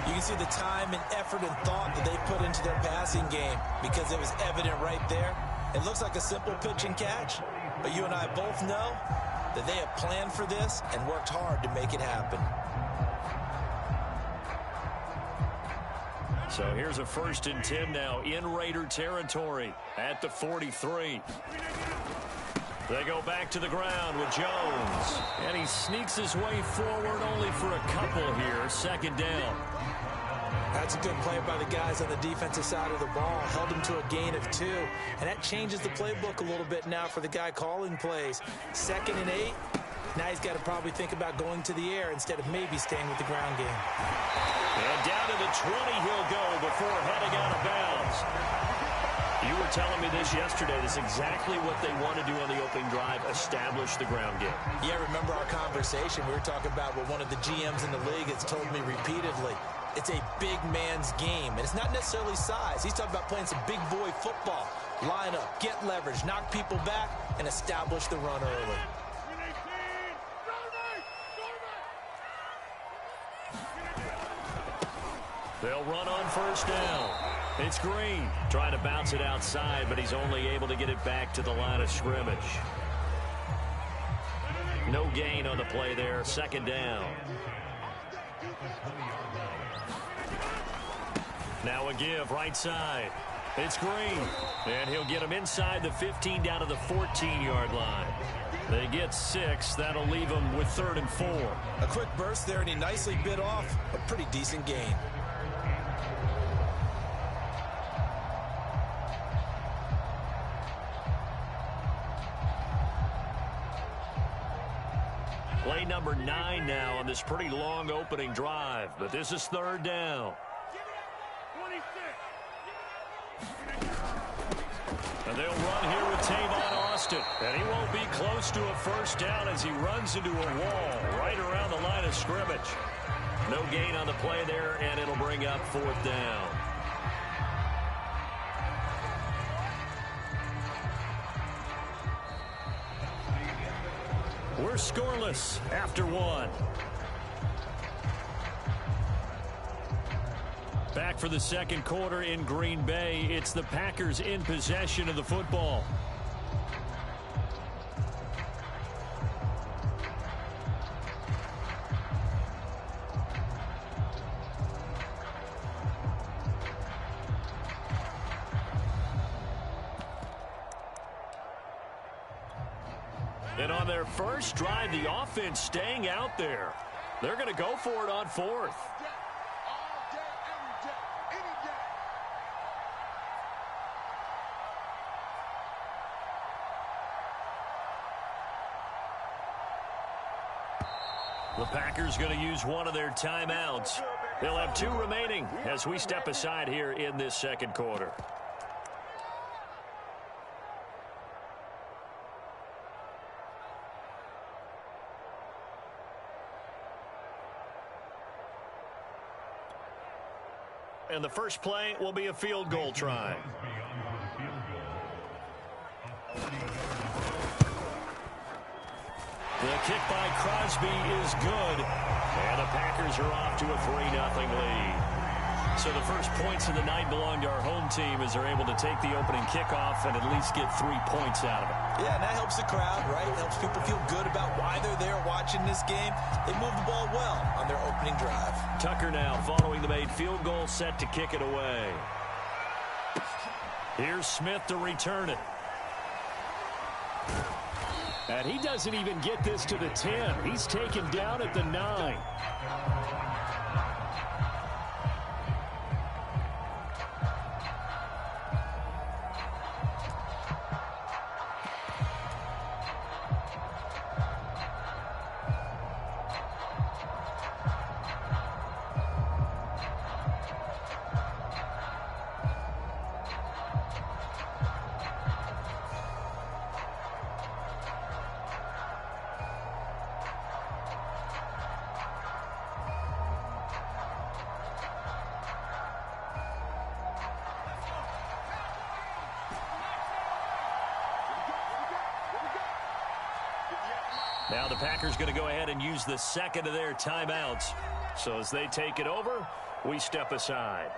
You can see the time and effort and thought that they put into their passing game because it was evident right there. It looks like a simple pitch and catch, but you and I both know that they have planned for this and worked hard to make it happen.
So here's a 1st and 10 now in Raider territory at the 43. They go back to the ground with Jones. And he sneaks his way forward only for a couple here. 2nd down.
That's a good play by the guys on the defensive side of the ball. Held him to a gain of 2. And that changes the playbook a little bit now for the guy calling plays. 2nd and 8. Now he's got to probably think about going to the air instead of maybe staying with the ground game.
And down to the 20 he'll go before heading out of bounds. You were telling me this yesterday. This is exactly what they want to do on the opening drive, establish the ground game.
Yeah, remember our conversation? We were talking about what one of the GMs in the league has told me repeatedly. It's a big man's game, and it's not necessarily size. He's talking about playing some big boy football. Line up, get leverage, knock people back, and establish the run early.
They'll run on 1st down. It's Green trying to bounce it outside, but he's only able to get it back to the line of scrimmage. No gain on the play there. 2nd down. Now a give right side. It's Green. And he'll get him inside the 15 down to the 14-yard line. They get 6. That'll leave them with 3rd and 4.
A quick burst there, and he nicely bit off a pretty decent gain.
Play number 9 now on this pretty long opening drive. But this is 3rd down. And they'll run here with Tavon Austin. And he won't be close to a first down as he runs into a wall right around the line of scrimmage. No gain on the play there, and it'll bring up 4th down. We're scoreless after 1. Back for the second quarter in Green Bay. It's the Packers in possession of the football. And on their first drive, the offense staying out there. They're going to go for it on 4th. The Packers going to use one of their timeouts. They'll have 2 remaining as we step aside here in this second quarter. And the first play will be a field goal try. The kick by Crosby is good. And the Packers are off to a 3-0 lead. So the first points of the night belong to our home team as they're able to take the opening kickoff and at least get 3 points out of it.
Yeah, and that helps the crowd, right? It helps people feel good about why they're there watching this game. They move the ball well on their opening drive.
Tucker now following the made field goal, set to kick it away. Here's Smith to return it. And he doesn't even get this to the 10. He's taken down at the 9. Now the Packers going to go ahead and use the second of their timeouts. So as they take it over, we step aside.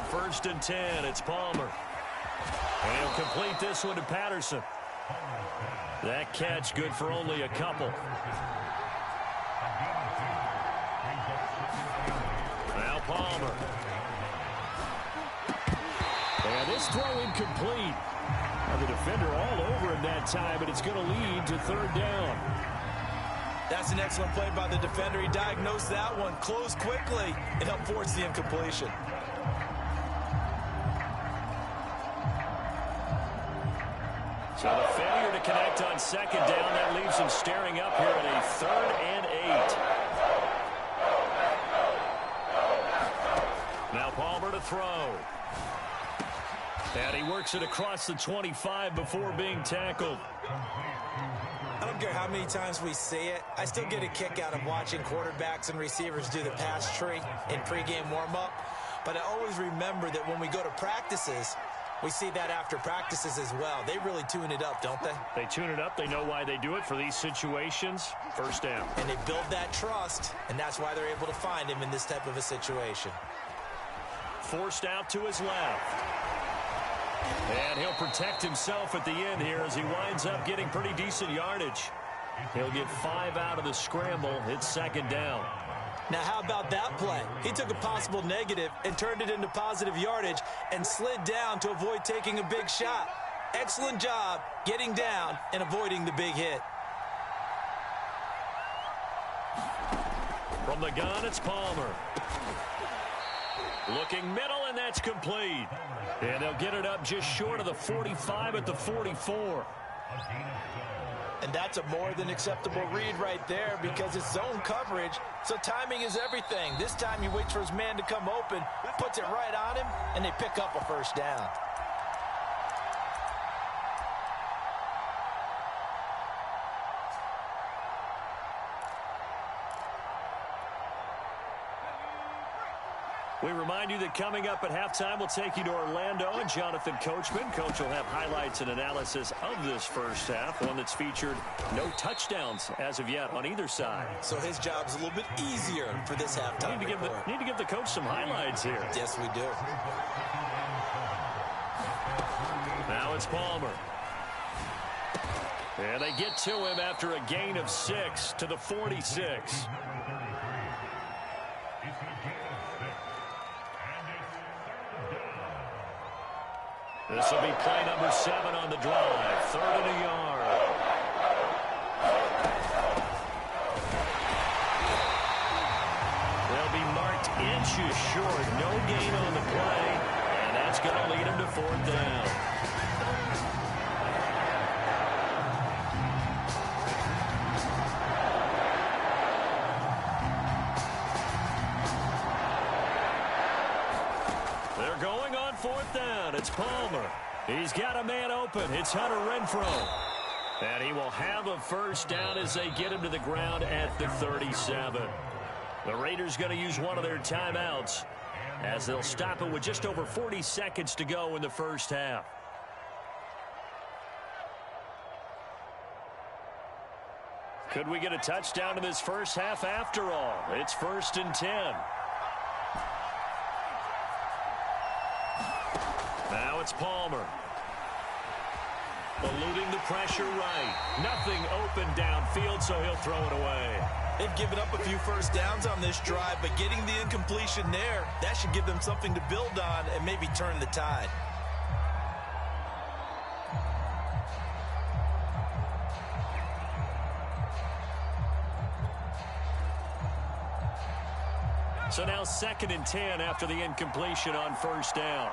First and 10, it's Palmer. And he'll complete this one to Patterson. That catch good for only a couple. Now Palmer. And this throw incomplete. Now the defender all over him that time, but it's going to lead to 3rd down.
That's an excellent play by the defender. He diagnosed that one, closed quickly, and helped force the incompletion.
So the failure to connect on 2nd down, that leaves him staring up here at a 3rd and 8. Now Palmer to throw. And he works it across the 25 before being tackled.
I don't care how many times we see it. I still get a kick out of watching quarterbacks and receivers do the pass tree in pregame warm-up. But I always remember that when we go to practices, We see that after practices as well. They really tune it up, don't they?
They tune it up. They know why they do it for these situations. First down.
And they build that trust, and that's why they're able to find him in this type of a situation.
Forced out to his left. And he'll protect himself at the end here as he winds up getting pretty decent yardage. He'll get 5 out of the scramble. It's second down.
Now, how about that play? He took a possible negative and turned it into positive yardage and slid down to avoid taking a big shot. Excellent job getting down and avoiding the big hit.
From the gun, it's Palmer. Looking middle, and that's complete. And they'll get it up just short of the 45 at the 44.
And that's a more than acceptable read right there because it's zone coverage, so timing is everything. This time he waits for his man to come open, puts it right on him, and they pick up a first down.
We remind you that coming up at halftime, we'll take you to Orlando and Jonathan Coachman. Coach will have highlights and analysis of this first half, one that's featured no touchdowns as of yet on either side.
So his job's a little bit easier for this halftime report.
Need to give the coach some highlights here.
Yes, we do.
Now it's Palmer. And they get to him after a gain of 6 to the 46. This will be play number 7 on the drive. 3rd and a yard. They'll be marked inches short. No gain on the play. And that's going to lead them to 4th down. They're going on 4th down. It's Palmer. He's got a man open. It's Hunter Renfrow. And he will have a first down as they get him to the ground at the 37. The Raiders going to use one of their timeouts as they'll stop it with just over 40 seconds to go in the first half. Could we get a touchdown in this first half after all? It's 1st and 10. Now it's Palmer. Eluding the pressure right. Nothing open downfield, so he'll throw it away.
They've given up a few first downs on this drive, but getting the incompletion there, that should give them something to build on and maybe turn the tide.
So now 2nd and 10 after the incompletion on first down.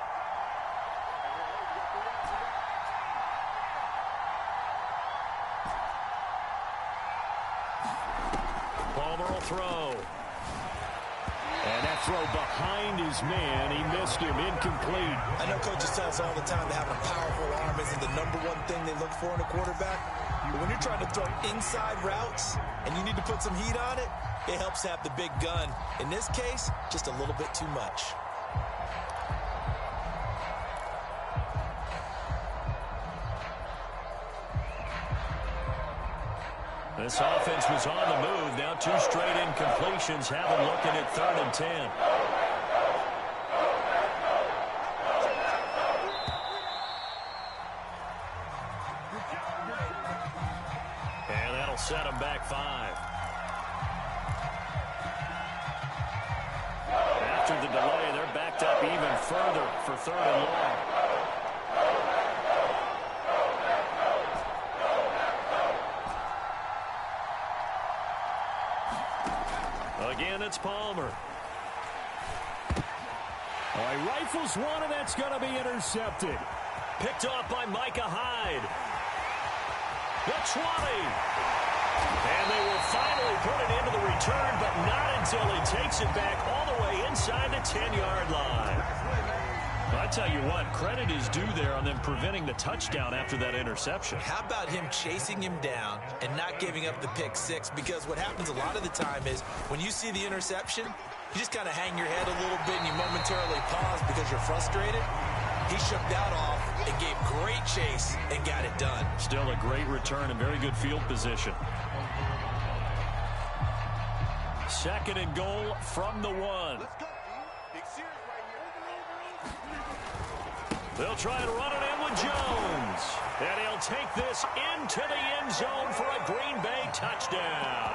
Palmer will throw. And that throw behind his man. He missed him. Incomplete.
I know coaches tell us all the time that having a powerful arm isn't the #1 thing they look for in a quarterback. But when you're trying to throw inside routes and you need to put some heat on it, it helps have the big gun. In this case, just a little bit too much.
This offense was on the move. Now 2 straight incompletions have them looking at 3rd and 10. And that'll set them back 5. After the delay, they're backed up even further for 3rd and long. Again, it's Palmer. Oh, he rifles one, and that's going to be intercepted. Picked off by Micah Hyde. The 20. And they will finally put it into the return, but not until he takes it back all the way inside the 10-yard line. I tell you what, credit is due there on them preventing the touchdown after that interception.
How about him chasing him down and not giving up the pick 6? Because what happens a lot of the time is when you see the interception, you just kind of hang your head a little bit and you momentarily pause because you're frustrated. He shook that off and gave great chase and got it done.
Still a great return and very good field position. Second and goal from the 1. They'll try and run it in with Jones. And he'll take this into the end zone for a Green Bay touchdown.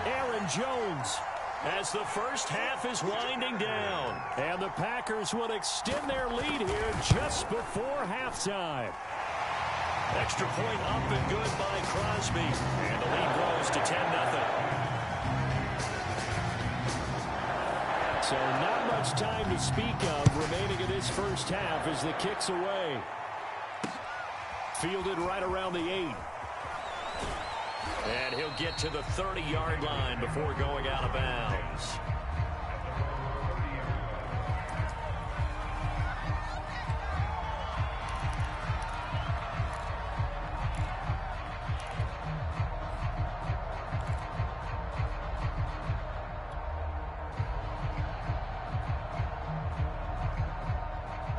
Aaron Jones, as the first half is winding down. And the Packers will extend their lead here just before halftime. Extra point up and good by Crosby. And the lead grows to 10-0. So not much time to speak of remaining in this first half as the kick's away. Fielded right around the 8. And he'll get to the 30-yard line before going out of bounds.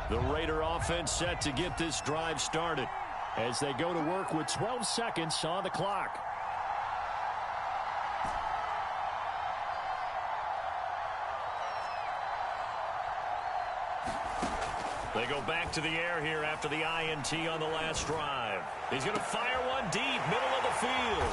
The Raider offense set to get this drive started as they go to work with 12 seconds on the clock. They go back to the air here after the INT on the last drive. He's going to fire one deep, middle of the field.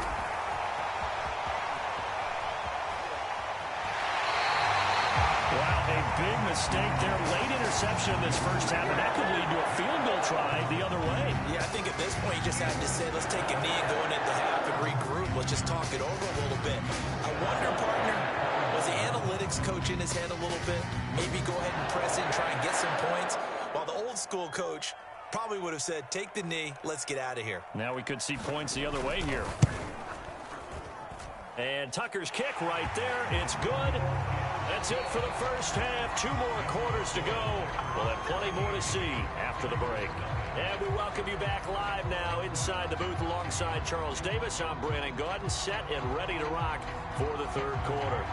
Wow, a big mistake there. Late interception in this first half, and that could lead to a field goal try the other way.
Yeah, I think at this point you just have to say, let's take a knee and go into the half and regroup. Let's just talk it over a little bit. I wonder, partner, was the analytics coach in his head a little bit? Maybe go ahead and press it and try and get some points? While the old school coach probably would have said, take the knee, let's get out of here.
Now we could see points the other way here. And Tucker's kick right there. It's good. That's it for the first half. 2 more quarters to go. We'll have plenty more to see after the break. And we welcome you back live now inside the booth alongside Charles Davis. I'm Brandon Gaudin, set and ready to rock for the third quarter.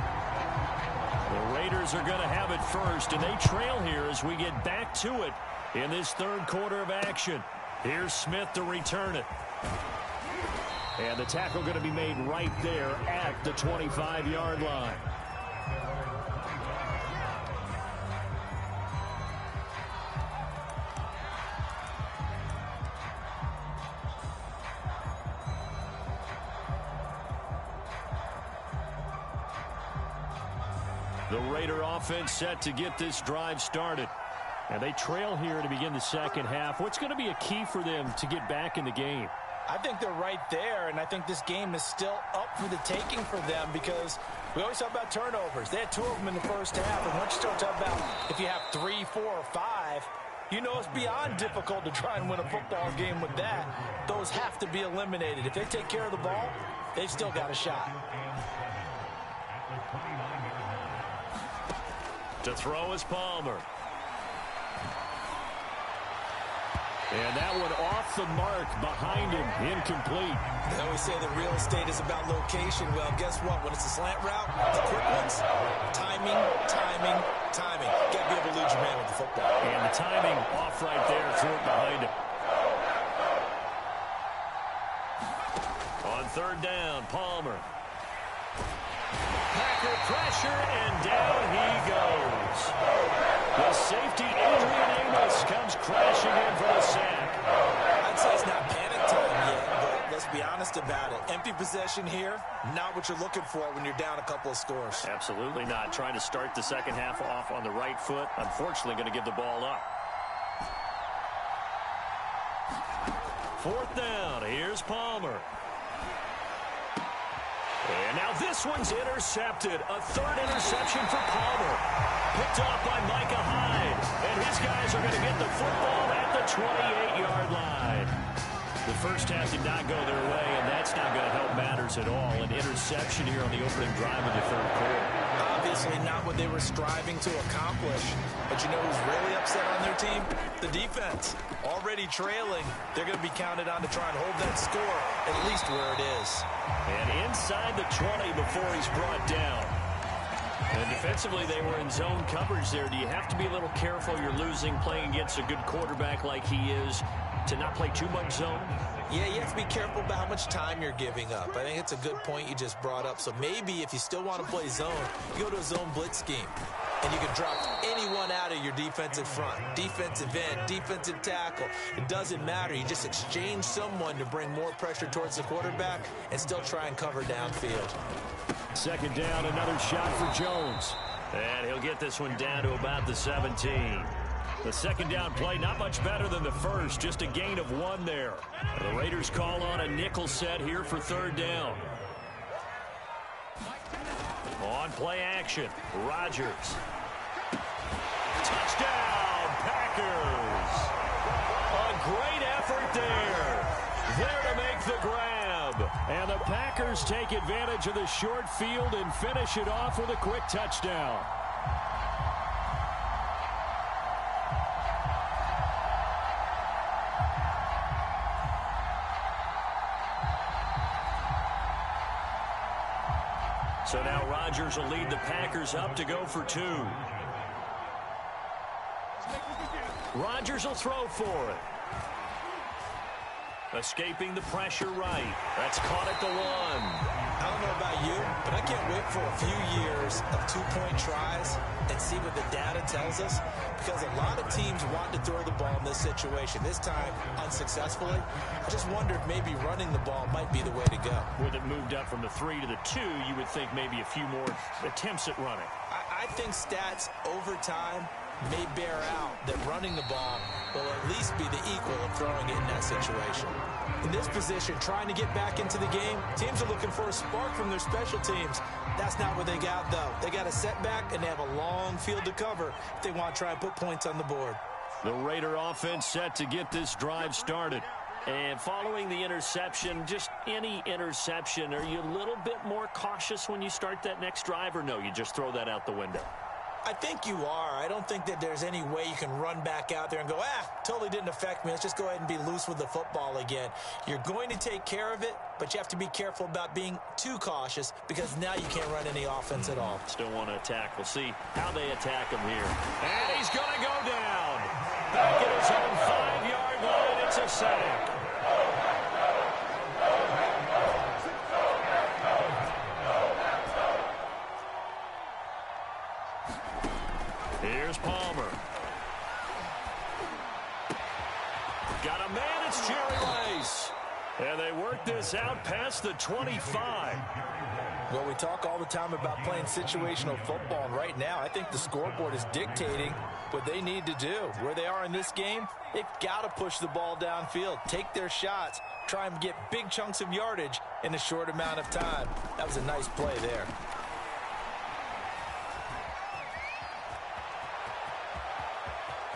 The Raiders are going to have it first, and they trail here as we get back to it in this third quarter of action. Here's Smith to return it. And the tackle going to be made right there at the 25-yard line. The Raider offense set to get this drive started. And they trail here to begin the second half. What's going to be a key for them to get back in the game?
I think they're right there, and I think this game is still up for the taking for them because we always talk about turnovers. They had 2 of them in the first half, and once you start talking about if you have 3, 4, or 5, you know it's beyond difficult to try and win a football game with that. Those have to be eliminated. If they take care of the ball, they've still got a shot.
To throw is Palmer. And that one off the mark behind him, incomplete.
They always say that real estate is about location. Well, guess what? When it's a slant route, the quick ones, timing, timing, timing. Got to be able to lead your man with the football.
And the timing off right there, threw it behind him. On third down, Palmer. Packer pressure, and down he goes. The safety, Adrian Amos, comes crashing in for the sack.
I'd say it's not panic time yet, but let's be honest about it. Empty possession here, not what you're looking for when you're down a couple of scores.
Absolutely not. Trying to start the second half off on the right foot. Unfortunately, going to give the ball up. Fourth down. Here's Palmer. And now this one's intercepted. A third interception for Palmer. Picked off by Micah Hyde. And his guys are going to get the football at the 28-yard line. The first half did not go their way, and that's not going to help matters at all. An interception here on the opening drive of the third quarter.
Obviously not what they were striving to accomplish. But you know who's really upset on their team? The defense. Already trailing. They're going to be counted on to try and hold that score at least where it is.
And inside the 20 before he's brought down. And defensively, they were in zone coverage there. Do you have to be a little careful? You're losing, playing against a good quarterback like he is, to not play too much zone?
Yeah, you have to be careful about how much time you're giving up. I think it's a good point you just brought up. So maybe if you still want to play zone, you go to a zone blitz scheme. And you can drop anyone out of your defensive front. Defensive end, defensive tackle. It doesn't matter. You just exchange someone to bring more pressure towards the quarterback and still try and cover downfield.
Second down, another shot for Jones. And he'll get this one down to about the 17. The second down play, not much better than the first, just a gain of 1 there. The Raiders call on a nickel set here for third down. On play action, Rodgers. Touchdown, Packers. A great effort there. There to make the grab. And the Packers take advantage of the short field and finish it off with a quick touchdown. So now Rodgers will lead the Packers up to go for 2. Rodgers will throw for it. Escaping the pressure right. That's caught at the 1.
I don't know about you, but I can't wait for a few years of two-point tries and see what the data tells us, because a lot of teams want to throw the ball in this situation. This time, unsuccessfully. I just wonder if maybe running the ball might be the way to go.
With it moved up from the 3 to the 2, you would think maybe a few more attempts at running.
I think stats over time may bear out that running the ball will at least be the equal of throwing it in that situation. In this position, trying to get back into the game, teams are looking for a spark from their special teams. That's not what they got, though. They got a setback, and they have a long field to cover if they want to try and put points on the board.
The Raider offense set to get this drive started. And following the interception, just any interception, are you a little bit more cautious when you start that next drive, or no, you just throw that out the window?
I think you are. I don't think that there's any way you can run back out there and go, totally didn't affect me. Let's just go ahead and be loose with the football again. You're going to take care of it, but you have to be careful about being too cautious, because now you can't run any offense at all.
Still want to attack. We'll see how they attack him here. And he's going to go down. Back at his own 5-yard line. It's a sack. Here's Palmer. Got a man, it's Jerry Rice. And they work this out past the 25.
Well, we talk all the time about playing situational football, and right now I think the scoreboard is dictating what they need to do. Where they are in this game, they've got to push the ball downfield, take their shots, try and get big chunks of yardage in a short amount of time. That was a nice play there.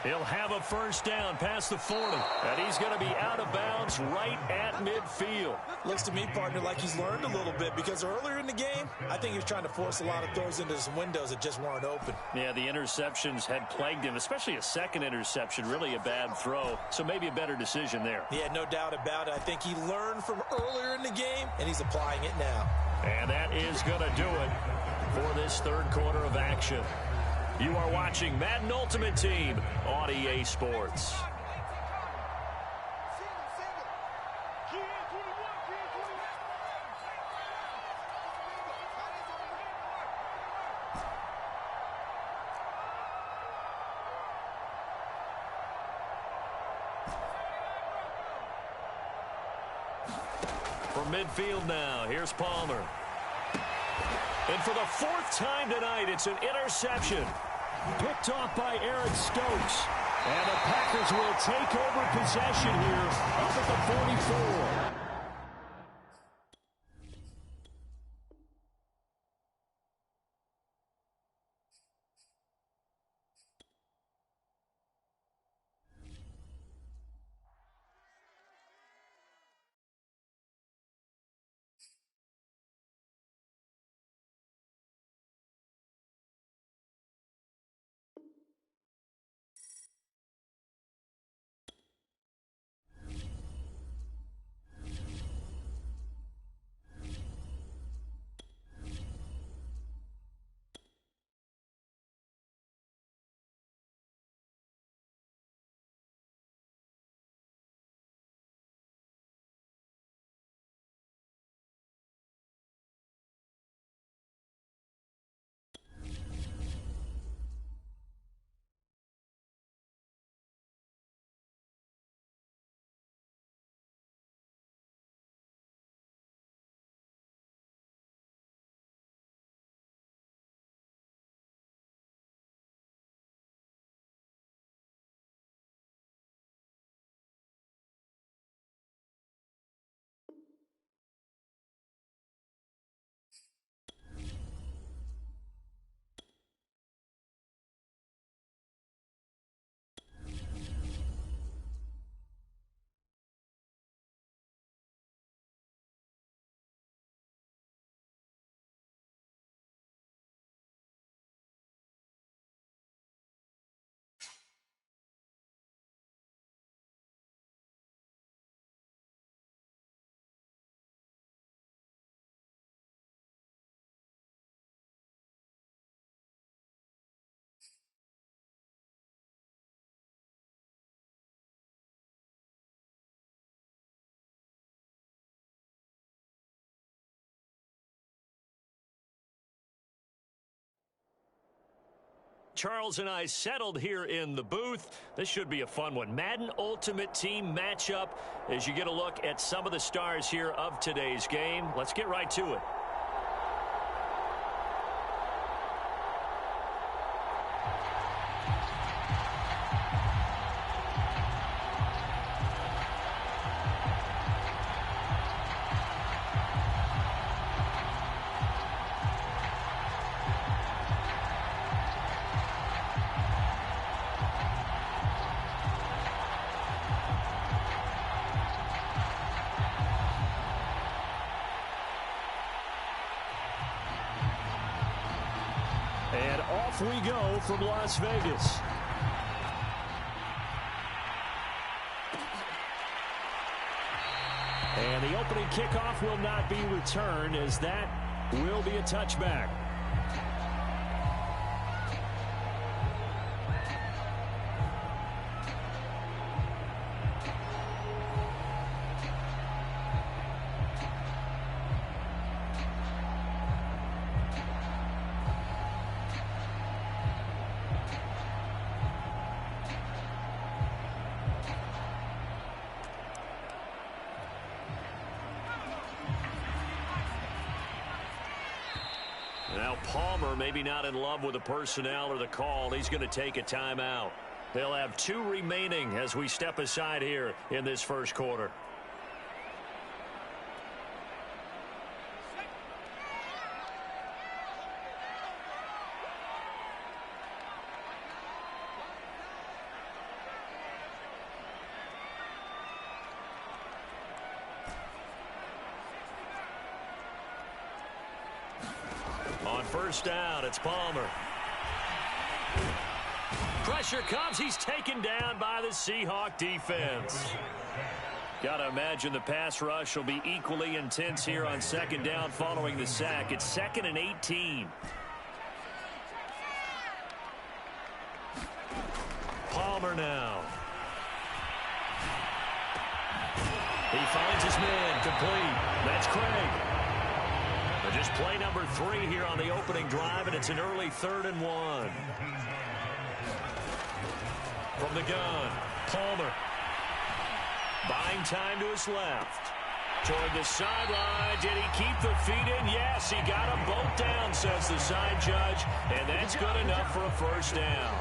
He'll have a first down past the 40. And he's going to be out of bounds right at midfield.
Looks to me, partner, like he's learned a little bit, because earlier in the game, I think he was trying to force a lot of throws into some windows that just weren't open.
Yeah, the interceptions had plagued him, especially a second interception, really a bad throw. So maybe a better decision there.
Yeah, no doubt about it. I think he learned from earlier in the game, and he's applying it now.
And that is going to do it for this third quarter of action. You are watching Madden Ultimate Team on EA Sports. From midfield now, here's Palmer. And for the 4th time tonight, it's an interception. Picked off by Eric Stokes. And the Packers will take over possession here up at the 44. Charles and I settled here in the booth. This should be a fun one. Madden Ultimate Team matchup as you get a look at some of the stars here of today's game. Let's get right to it. And off we go from Las Vegas. And the opening kickoff will not be returned, as that will be a touchback. Now Palmer maybe not in love with the personnel or the call. He's going to take a timeout. They'll have 2 remaining as we step aside here in this first quarter. On first down, it's Palmer. Pressure comes. He's taken down by the Seahawk defense. Got to imagine the pass rush will be equally intense here on second down following the sack. It's 2nd and 18. Palmer now. He finds his man complete. That's Craig. Just play number 3 here on the opening drive, and it's an early 3rd and 1. From the gun, Palmer. Buying time to his left. Toward the sideline. Did he keep the feet in? Yes, he got them both down, says the side judge, and that's good enough for a first down.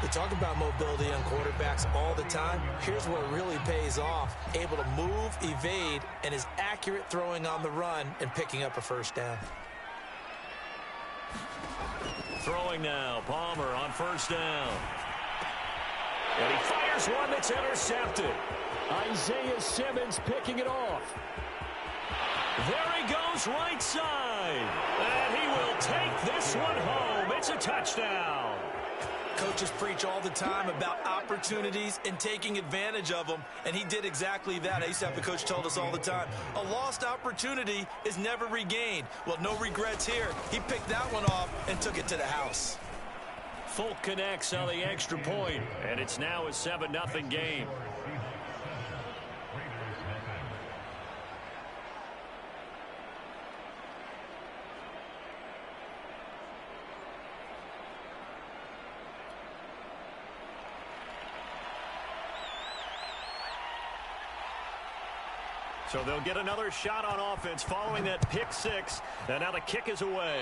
We talk about mobility on quarterbacks all the time. Here's where it really pays off. Able to move, evade, and is accurate throwing on the run and picking up a first down.
Throwing now. Palmer on first down. And he fires one that's intercepted. Isaiah Simmons picking it off. There he goes right side. And he will take this one home. It's a touchdown.
Coaches preach all the time about opportunities and taking advantage of them, and he did exactly that. I used to have the coach told us all the time, a lost opportunity is never regained. Well, no regrets here. He picked that one off and took it to the house.
Folk connects on the extra point, and it's now a 7-0 game. So they'll get another shot on offense following that pick 6. And now the kick is away.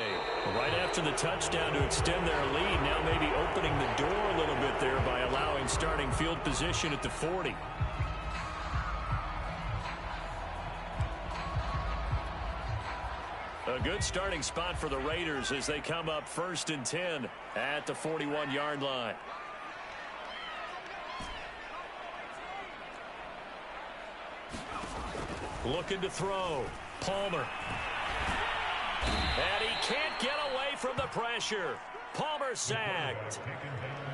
Right after the touchdown to extend their lead, now maybe opening the door a little bit there by allowing starting field position at the 40. A good starting spot for the Raiders as they come up 1st and 10 at the 41-yard line. Looking to throw. Palmer. And he can't get away from the pressure. Palmer sacked.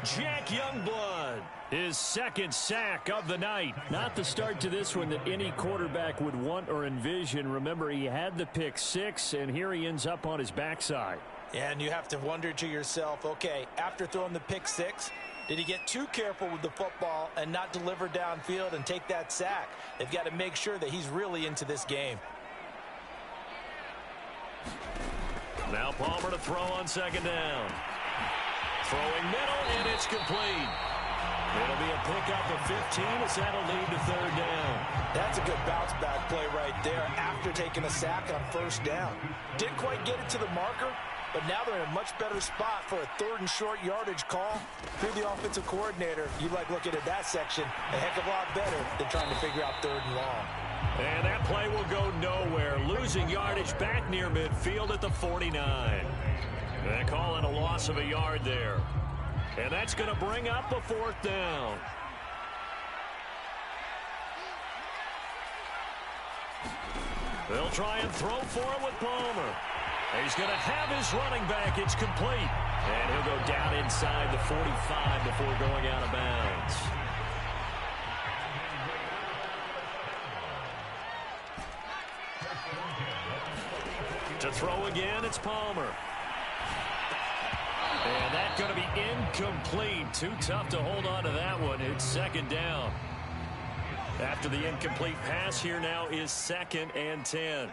Jack Youngblood, his 2nd sack of the night. Not the start to this one that any quarterback would want or envision. Remember, he had the pick 6, and here he ends up on his backside.
And you have to wonder to yourself, okay, after throwing the pick 6, did he get too careful with the football and not deliver downfield and take that sack? They've got to make sure that he's really into this game.
Now Palmer to throw on 2nd down. Throwing middle, and it's complete. It'll be a pickup of 15 as that'll lead to third down.
That's a good bounce-back play right there after taking a sack on first down. Didn't quite get it to the marker, but now they're in a much better spot for a third and short yardage call. If you're the offensive coordinator, you like looking at that section a heck of a lot better than trying to figure out third and long.
And that play will go nowhere, losing yardage back near midfield at the 49. They call it a loss of a yard there. And that's going to bring up a fourth down. They'll try and throw for it with Palmer. He's going to have his running back. It's complete. And he'll go down inside the 45 before going out of bounds. To throw again, it's Palmer. And that's going to be incomplete. Too tough to hold on to that one. It's second down. After the incomplete pass, here now is 2nd and 10.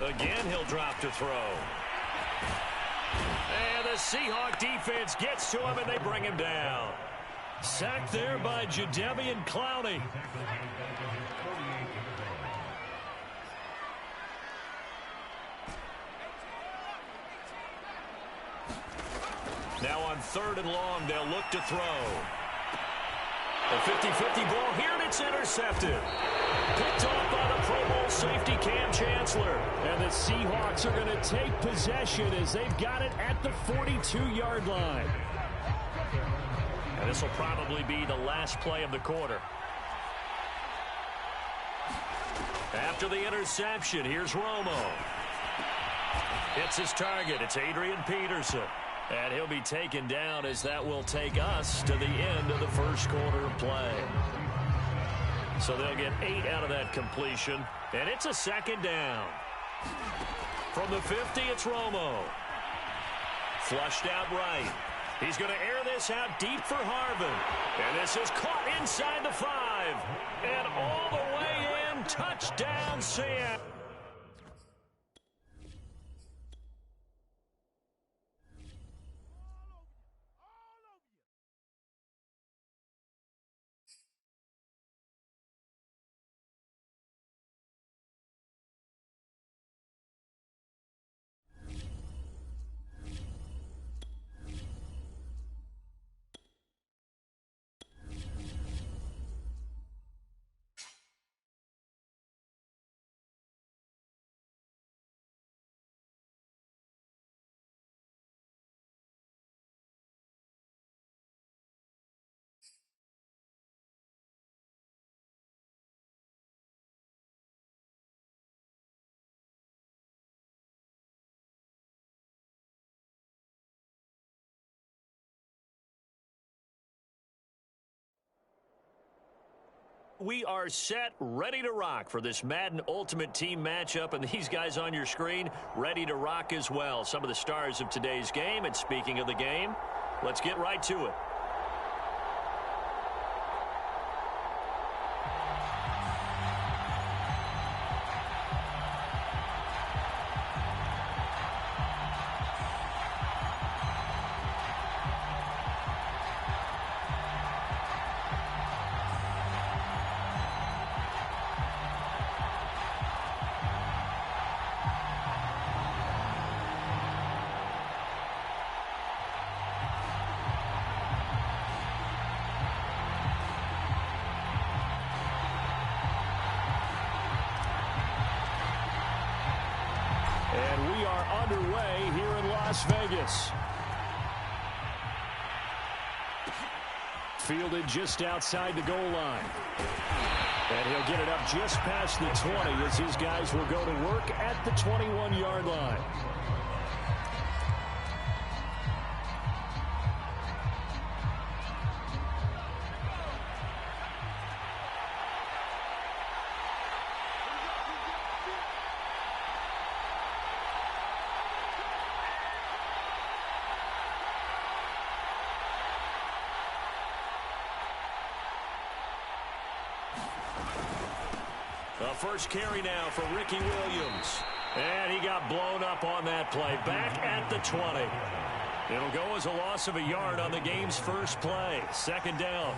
Again, he'll drop to throw. And the Seahawk defense gets to him, and they bring him down. Sacked there by Jadeveon Clowney. Now on 3rd and long, they'll look to throw. A 50-50 ball here, and it's intercepted. Picked off by the Pro Bowl safety Cam Chancellor. And the Seahawks are going to take possession as they've got it at the 42-yard line. And this will probably be the last play of the quarter. After the interception, here's Romo. It's his target. It's Adrian Peterson. And he'll be taken down as that will take us to the end of the first quarter of play. So they'll get 8 out of that completion. And it's a second down. From the 50, it's Romo. Flushed out right. He's going to air this out deep for Harvin. And this is caught inside the 5. And all the way in. Touchdown, Seattle. We are set, ready to rock for this Madden Ultimate Team matchup, and these guys on your screen ready to rock as well. Some of the stars of today's game, and speaking of the game, let's get right to it. And we are underway here in Las Vegas. Fielded just outside the goal line. And he'll get it up just past the 20 as his guys will go to work at the 21-yard line. A
The first carry now for Ricky Williams. And he got blown up on that play. Back at the 20. It'll go as a loss of a yard on the game's first play. Second down.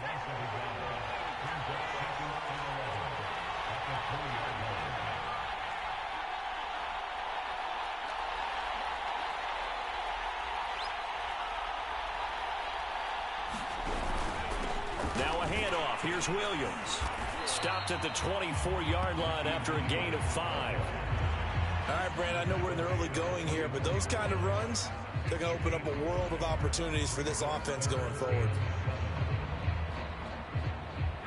Now a handoff. Here's Williams. Stopped at the 24-yard line after a gain of 5.
All right, Brand, I know we're in the early going here, but those kind of runs, they're going to open up a world of opportunities for this offense going forward.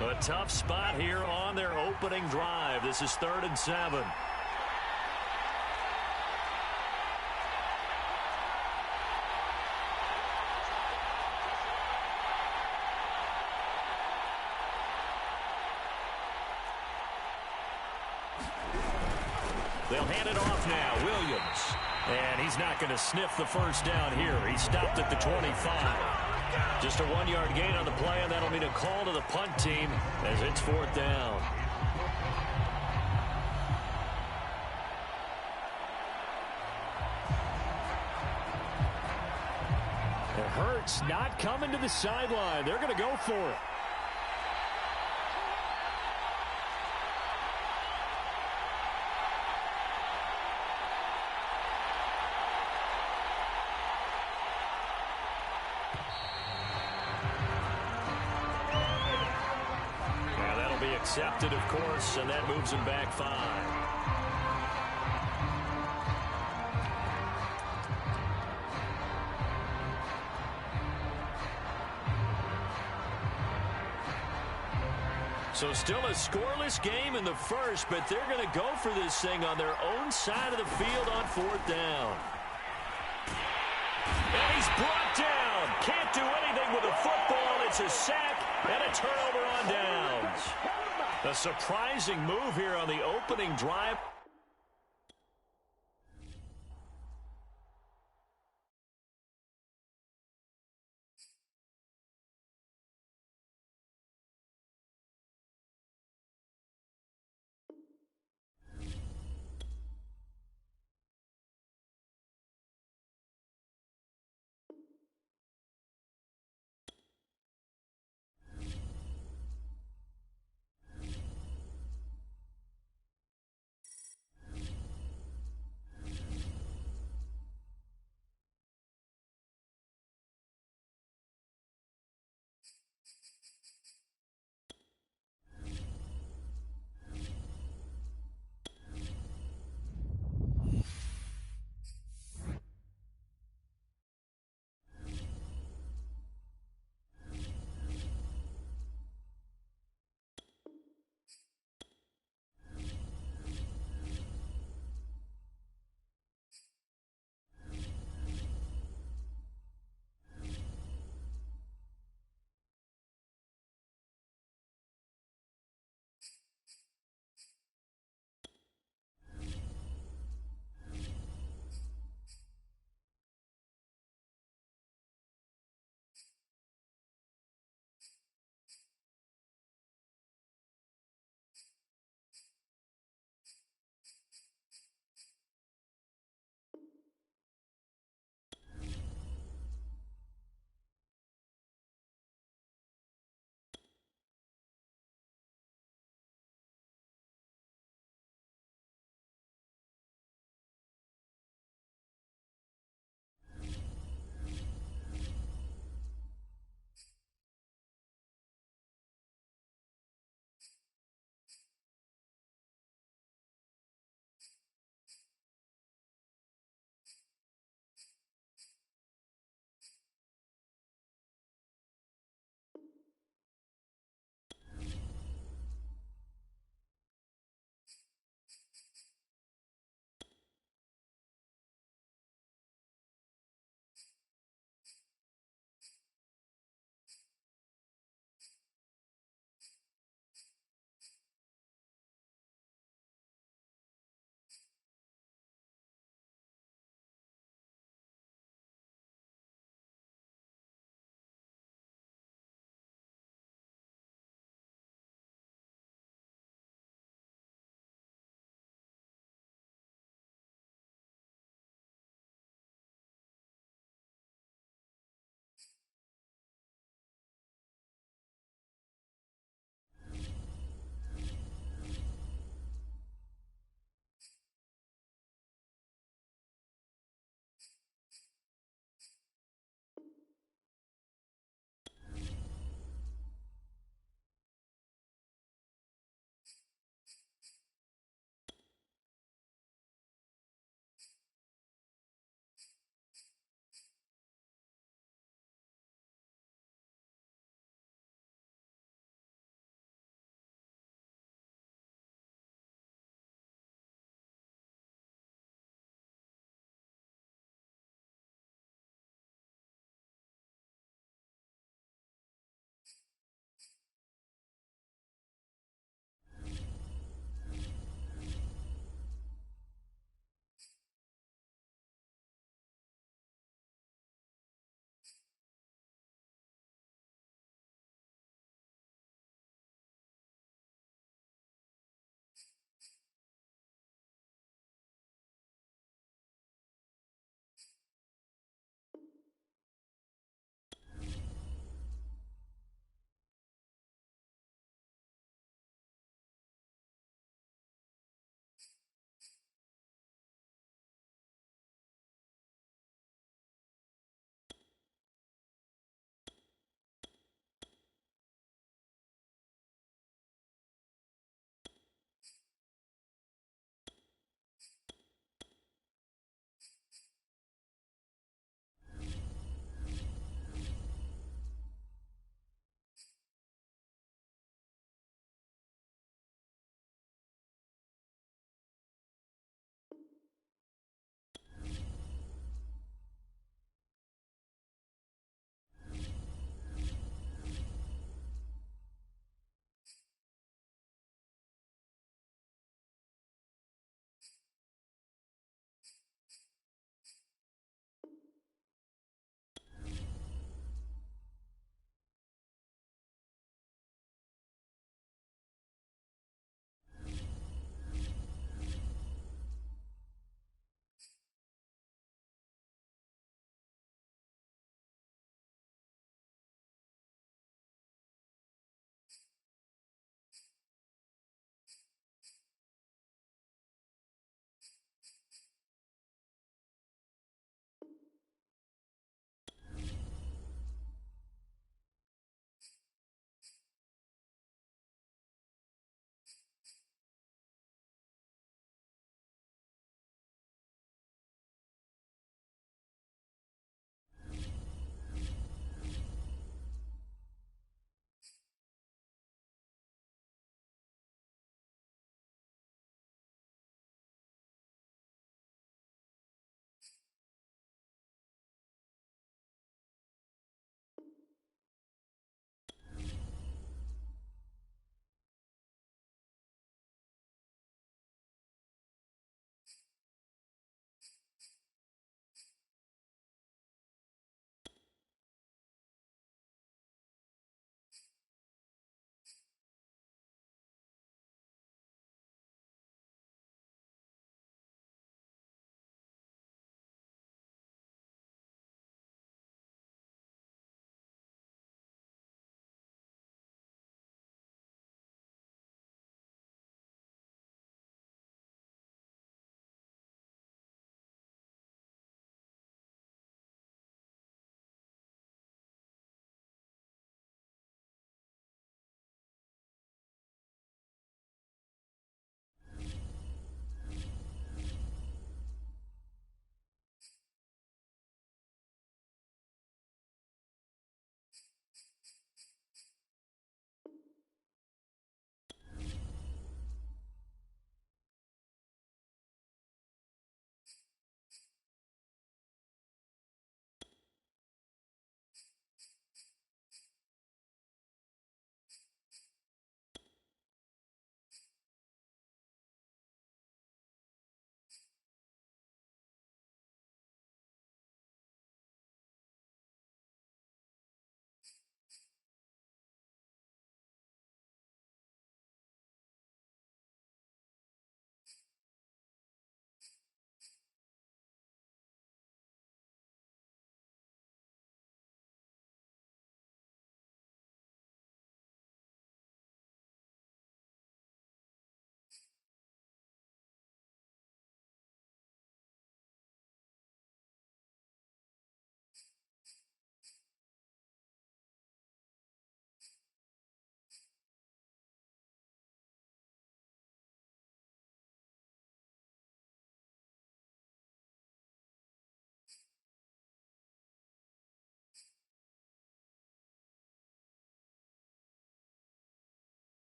A tough spot here on their opening drive. This is 3rd and 7. They'll hand it off now. Williams. And he's not going to sniff the first down here. He stopped at the 25. Just a 1-yard gain on the play, and that'll mean a call to the punt team as it's 4th down. It hurts not coming to the sideline. They're going to go for it. Accepted, of course, and that moves him back 5. So still a scoreless game in the first, but they're going to go for this thing on their own side of the field on 4th down. And he's brought down. Can't do anything with a football. It's a sack and a turnover on downs. A surprising move here on the opening drive.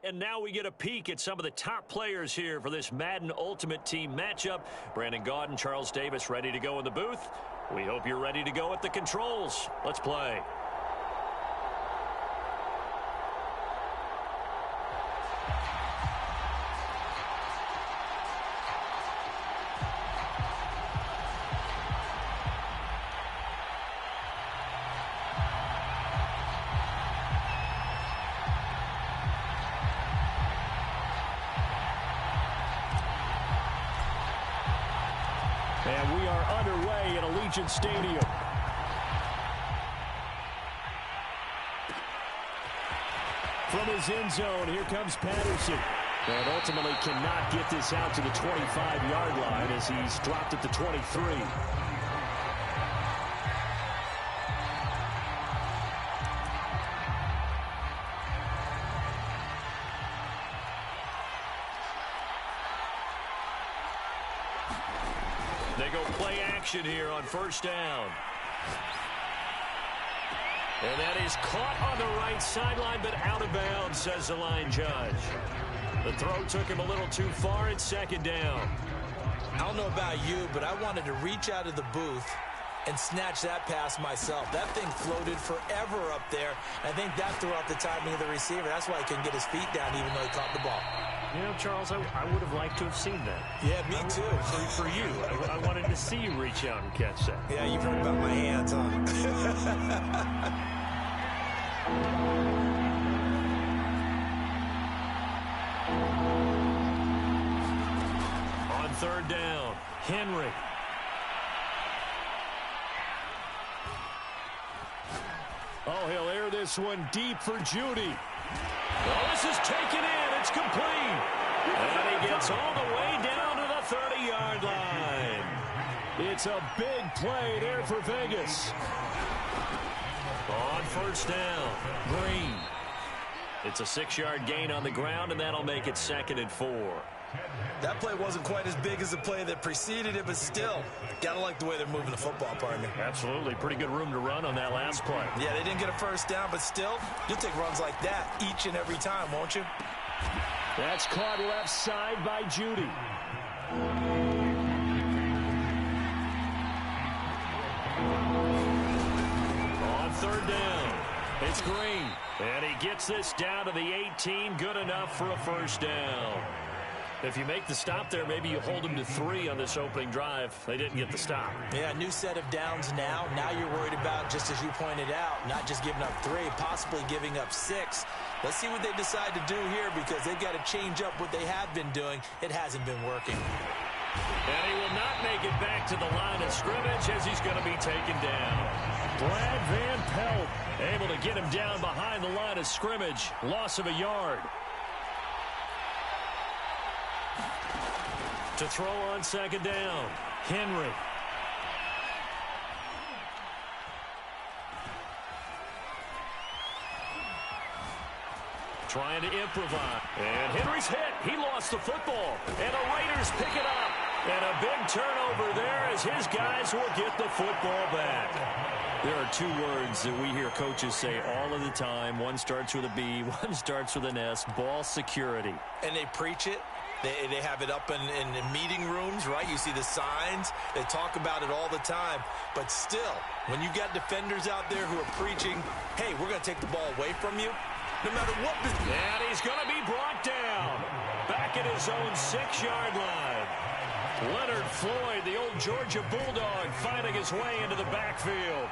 And now we get a peek at some of the top players here for this Madden Ultimate Team matchup. Brandon Gaudin, Charles Davis ready to go in the booth. We hope you're ready to go at the controls. Let's play. And we are underway at Allegiant Stadium. From his end zone, here comes Patterson. And ultimately cannot get this out to the 25-yard line as he's dropped at the 23. They go play action here on first down. And that is caught on the right sideline, but out of bounds, says the line judge. The throw took him a little too far. It's second down.
I don't know about you, but I wanted to reach out of the booth and snatch that pass myself. That thing floated forever up there. I think that threw out the timing of the receiver. That's why he couldn't get his feet down even though he caught the ball.
You know, Charles, I would have liked to have seen that.
Yeah, me too.
For you. I wanted to see you reach out and catch that.
Yeah, you've heard about my hands, huh?
On third down, Henry. Oh, he'll air this one deep for Judy. Oh, this is taken in. It's complete. And he gets all the way down to the 30-yard line. It's a big play there for Vegas. On first down, Green. It's a 6-yard gain on the ground, and that'll make it 2nd and 4.
That play wasn't quite as big as the play that preceded it, but still, gotta like the way they're moving the football, partner.
Absolutely. Pretty good room to run on that last play.
Yeah, they didn't get a first down, but still, you'll take runs like that each and every time, won't you?
That's caught left side by Judy. On third down, it's Green. And he gets this down to the 18. Good enough for a first down. If you make the stop there, maybe you hold them to 3 on this opening drive. They didn't get the stop.
Yeah, new set of downs now. Now you're worried about, just as you pointed out, not just giving up 3, possibly giving up 6. Let's see what they decide to do here because they've got to change up what they have been doing. It hasn't been working.
And he will not make it back to the line of scrimmage as he's going to be taken down. Brad Van Pelt able to get him down behind the line of scrimmage. Loss of a yard. To throw on second down, Henry. Trying to improvise. And Henry's hit. He lost the football. And the Raiders pick it up. And a big turnover there as his guys will get the football back. There are 2 words that we hear coaches say all of the time. One starts with a B, one starts with an S. Ball security.
And they preach it. They have it up in meeting rooms, right? You see the signs. They talk about it all the time. But still, when you got defenders out there who are preaching, hey, we're going to take the ball away from you, no matter what.
And he's going to be brought down back at his own 6-yard line. Leonard Floyd, the old Georgia Bulldog, finding his way into the backfield.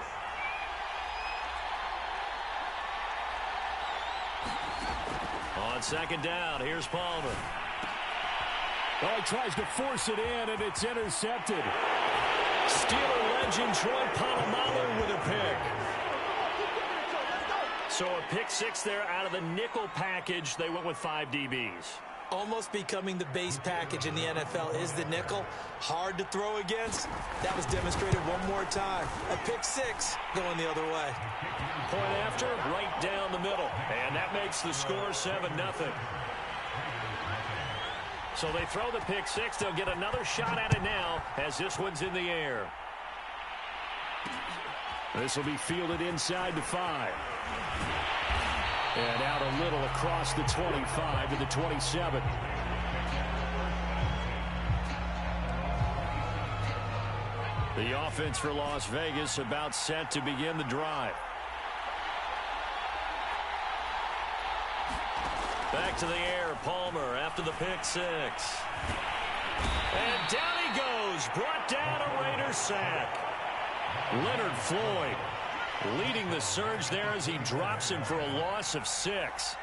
On second down, here's Palmer. Oh, he tries to force it in, and it's intercepted. Steeler legend Troy Polamalu with a pick. So a pick 6 there out of the nickel package. They went with 5 DBs.
Almost becoming the base package in the NFL is the nickel. Hard to throw against. That was demonstrated one more time. A pick 6 going the other way.
Point after, right down the middle. And that makes the score 7-0. So they throw the pick 6. They'll get another shot at it now as this one's in the air. This will be fielded inside the 5.
And out a little across the 25 to the 27. The offense for Las Vegas about set to begin the drive. Back to the air, Palmer after the pick six. And down he goes, brought down a Raiders sack. Leonard Floyd leading the surge there as he drops him for a loss of 6.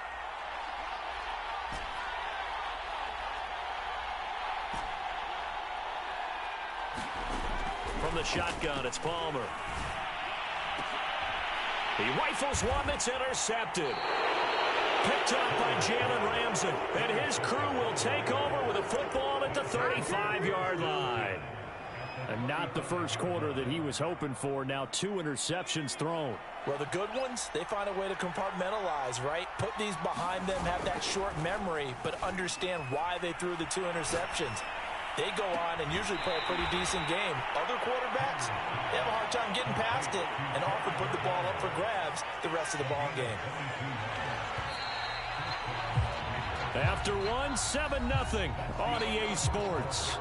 From the shotgun, it's Palmer. He rifles one that's intercepted. Picked up by Jalen Ramsey. And his crew will take over with a football at the 35-yard line. And not the first quarter that he was hoping for. Now 2 interceptions thrown.
Well, the good ones, they find a way to compartmentalize, right? Put these behind them, have that short memory, but understand why they threw the 2 interceptions. They go on and usually play a pretty decent game. Other quarterbacks, they have a hard time getting past it and often put the ball up for grabs the rest of the ball game.
After one, 7-0 on EA Sports.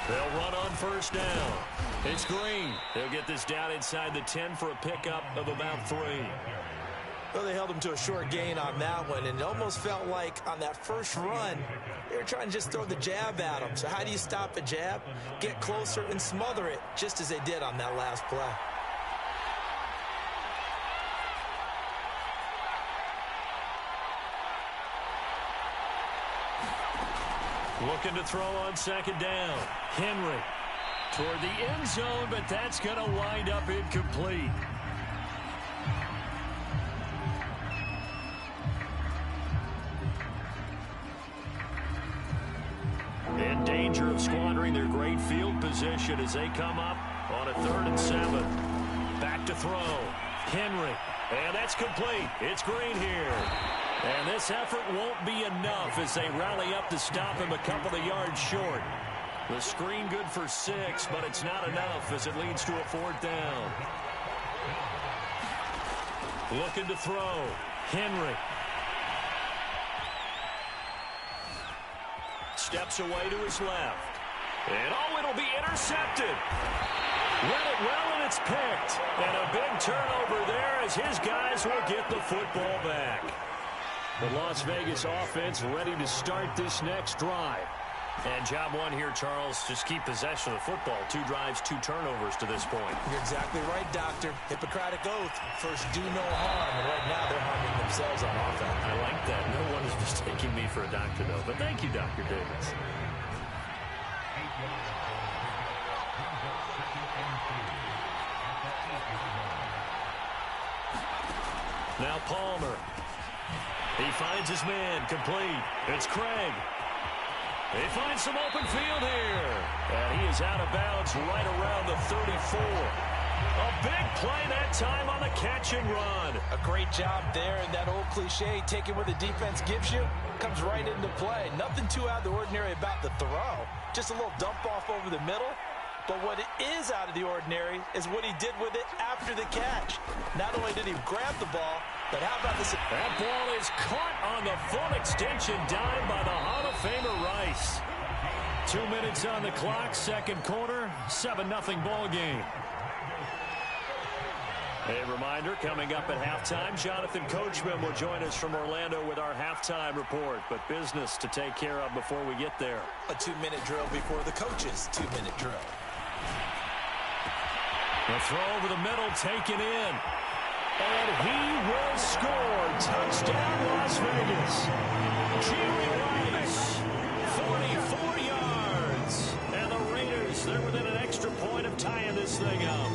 They'll run on first down. It's Green. They'll get this down inside the 10 for a pickup of about 3.
Well, they held him to a short gain on that one, and it almost felt like on that first run, they were trying to just throw the jab at him. So how do you stop a jab? Get closer and smother it, just as they did on that last play.
Looking to throw on second down. Henry toward the end zone, but that's going to wind up incomplete. In danger of squandering their great field position as they come up on a 3rd and 7. Back to throw. Henry. And that's complete. It's Green here. And this effort won't be enough as they rally up to stop him a couple of yards short. The screen good for 6, but it's not enough as it leads to a 4th down. Looking to throw. Henry. Steps away to his left. And oh, it'll be intercepted. Read it well, and it's picked. And a big turnover there as his guys will get the football back. The Las Vegas offense ready to start this next drive. And job one here, Charles, just keep possession of the football. 2 drives, 2 turnovers to this point.
You're exactly right, Doctor. Hippocratic oath. First, do no harm. And right now, they're harming themselves on offense.
I like that. No one is mistaking me for a doctor, though. But thank you, Dr. Davis. Now Palmer. He finds his man, complete. It's Craig. He finds some open field here. And he is out of bounds right around the 34. A big play that time on the catch and run.
A great job there, and that old cliche, taking what the defense gives you, comes right into play. Nothing too out of the ordinary about the throw. Just a little dump off over the middle. But what it is out of the ordinary is what he did with it after the catch. Not only did he grab the ball, but how about this?
That ball is caught on the full extension dime by the Hall of Famer Rice. 2 minutes on the clock, second quarter, 7-0 ball game. A reminder, coming up at halftime, Jonathan Coachman will join us from Orlando with our halftime report. But business to take care of before we get there.
A 2-minute drill before the coach's 2-minute drill.
The throw over the middle, taken in. And he will score. Touchdown, Las Vegas. Jerry Rice, 44 yards. And the Raiders, they're within an extra point of tying this thing up.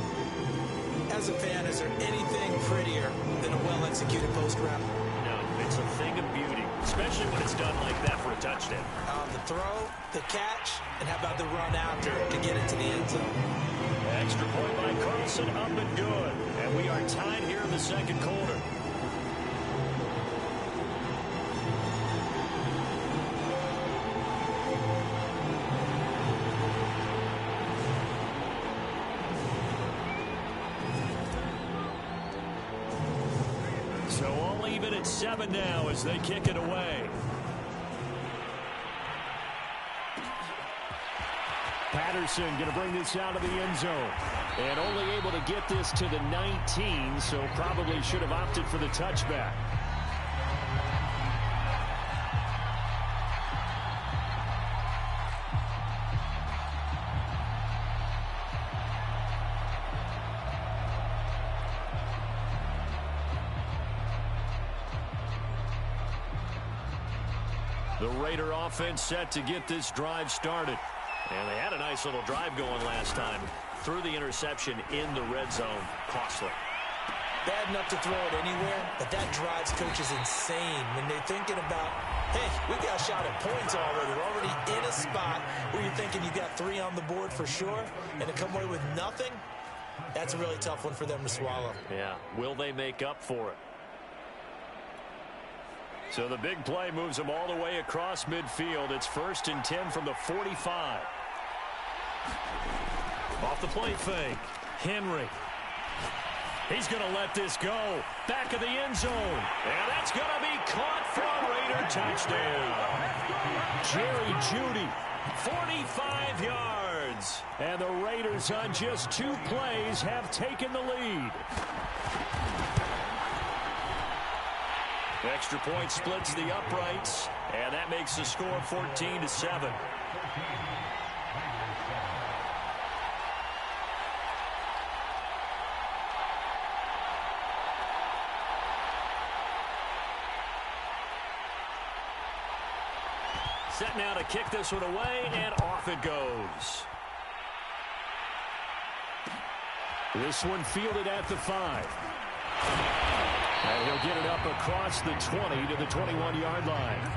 As a fan, is there anything prettier than a well-executed post route?
No, it's a thing of beauty, especially when it's done like that for a touchdown.
The throw, the catch, and how about the run after to get into the end zone?
Extra point by Carlson, up and good. And we are tied here in the second quarter. So all even at 7 now as they kick it away. Patterson going to bring this out of the end zone. And only able to get this to the 19, so probably should have opted for the touchback. The Raider offense set to get this drive started. And they had a nice little drive going last time. Threw the interception in the red zone. Costly.
Bad enough to throw it anywhere, but that drives coaches insane when they're thinking about, hey, we got a shot at points already. We're already in a spot where you're thinking you got 3 on the board for sure, and to come away with nothing, that's a really tough one for them to swallow.
Yeah. Will they make up for it? So the big play moves them all the way across midfield. It's 1st and 10 from the 45. Off the play fake. Henry. He's going to let this go. Back of the end zone. And that's going to be caught for a Raider touchdown. Jerry Jeudy, 45 yards. And the Raiders on just 2 plays have taken the lead. Extra point splits the uprights, and that makes the score 14-7. Set now to kick this one away, and off it goes. This one fielded at the 5. And he'll get it up across the 20 to the 21-yard line.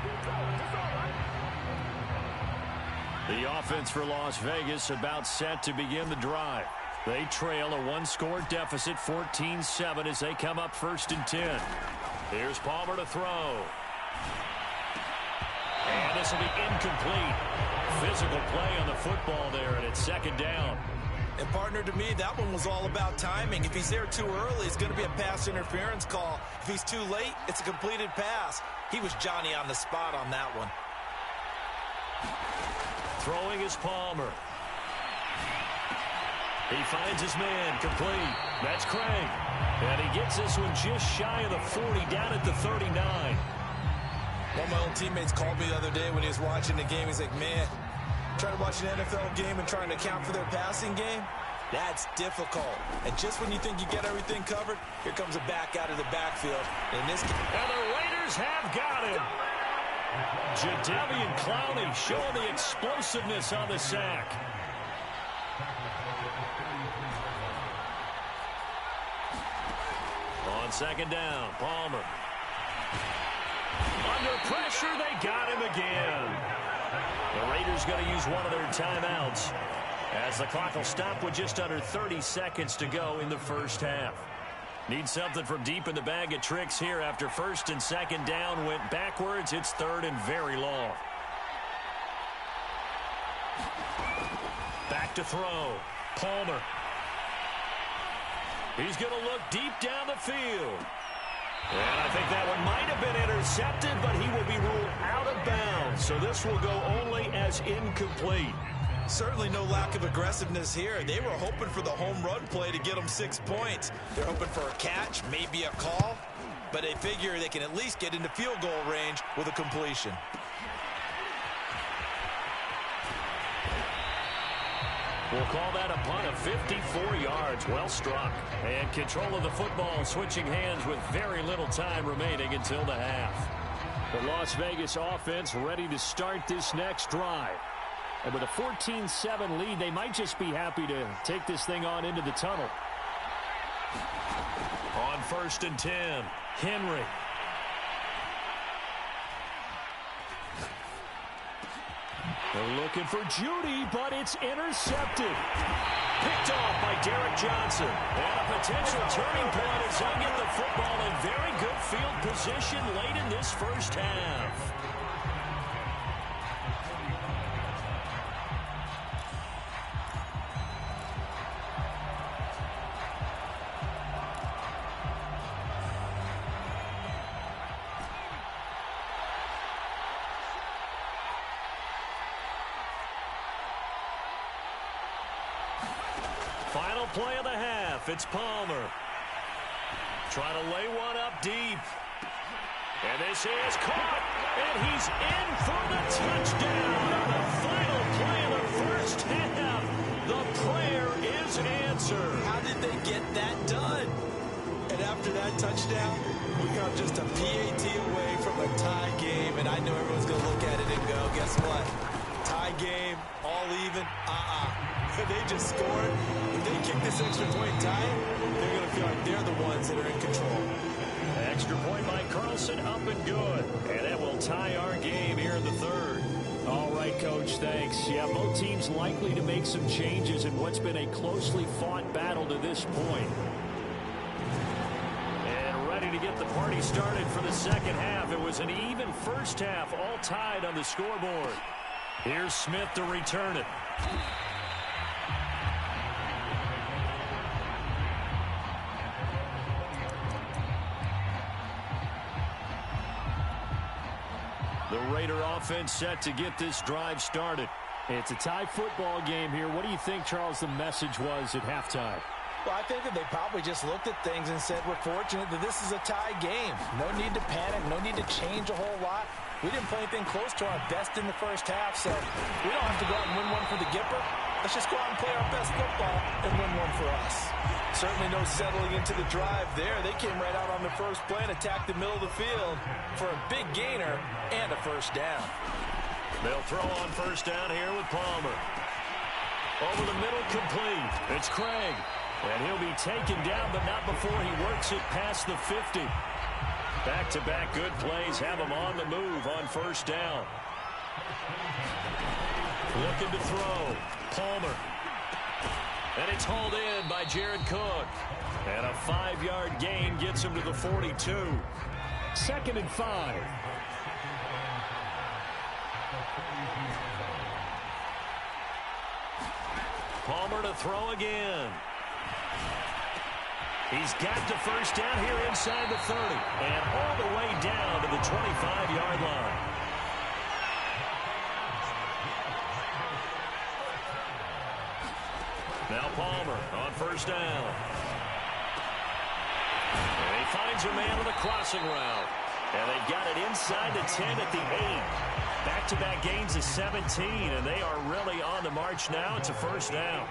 The offense for Las Vegas about set to begin the drive. They trail a 1-score deficit, 14-7, as they come up 1st and 10. Here's Palmer to throw. And this will be incomplete. Physical play on the football there, and it's 2nd down.
And, partner, to me, that one was all about timing. If he's there too early, it's going to be a pass interference call. If he's too late, it's a completed pass. He was Johnny on the spot on that one.
Throwing is Palmer. He finds his man, complete. That's Craig. And he gets this one just shy of the 40, down at the 39.
One of my old teammates called me the other day when he was watching the game. He's like, man, trying to watch an NFL game and trying to account for their passing game, that's difficult. And just when you think you get everything covered, here comes a back out of the backfield. In this case,
and the Raiders have got him. Jadeveon Clowney showing the explosiveness on the sack. On 2nd down, Palmer. Under pressure, they got him again. The Raiders going to use one of their timeouts as the clock will stop with just under 30 seconds to go in the 1st half. Need something from deep in the bag of tricks here after 1st and 2nd down went backwards. It's 3rd and very long. Back to throw. Palmer. He's going to look deep down the field. And I think that one might have been intercepted, but he will be ruled out of bounds. So this will go only as incomplete.
Certainly no lack of aggressiveness here. They were hoping for the home run play to get them 6 points. They're hoping for a catch, maybe a call, but they figure they can at least get into field goal range with a completion.
We'll call that a punt of 54 yards. Well struck. And control of the football switching hands with very little time remaining until the half. The Las Vegas offense ready to start this next drive. And with a 14-7 lead, they might just be happy to take this thing on into the tunnel. On 1st and 10, Henry. They're looking for Jeudy, but it's intercepted. Picked off by Derek Johnson. And a potential turning point as he'll get the football in very good field position late in this 1st half.
Final play of the half. It's Palmer. Trying to lay one up deep. And this is caught. And he's in for the touchdown. The final play of the first half. The prayer is answered.
How did they get that done? And after that touchdown, we got just a PAT away from a tie game. And I know everyone's going to look at it and go, guess what? Tie game, all even, They just scored. If they kick this extra point tie, they're going to feel like they're the ones that are in control.
Extra point by Carlson, up and good. And that will tie our game here in the third. All right, Coach, thanks. Yeah, both teams likely to make some changes in what's been a closely fought battle to this point. And ready to get the party started for the second half. It was an even first half, all tied on the scoreboard. Here's Smith to return it. The Raider offense set to get this drive started. It's a tie football game here. What do you think, Charles, the message was at halftime?
Well, I think that they probably just looked at things and said, we're fortunate that this is a tie game. No need to panic, no need to change a whole lot. We didn't play anything close to our best in the first half, so we don't have to go out and win one for the Gipper. Let's just go out and play our best football and win one for us. Certainly no settling into the drive there. They came right out on the first play and attacked the middle of the field for a big gainer and a first down.
They'll throw on first down here with Palmer. Over the middle, complete. It's Craig. And he'll be taken down, but not before he works it past the 50. Back-to-back good plays have him on the move on first down. Looking to throw. Palmer. And it's hauled in by Jared Cook. And a 5-yard gain gets him to the 42. 2nd and 5. Palmer to throw again. He's got the first down here inside the 30. And all the way down to the 25-yard line. Now Palmer on first down. And he finds a man on the crossing route. And they've got it inside the 10 at the 8. Back-to-back gains of 17, and they are really on the march now. It's a first down.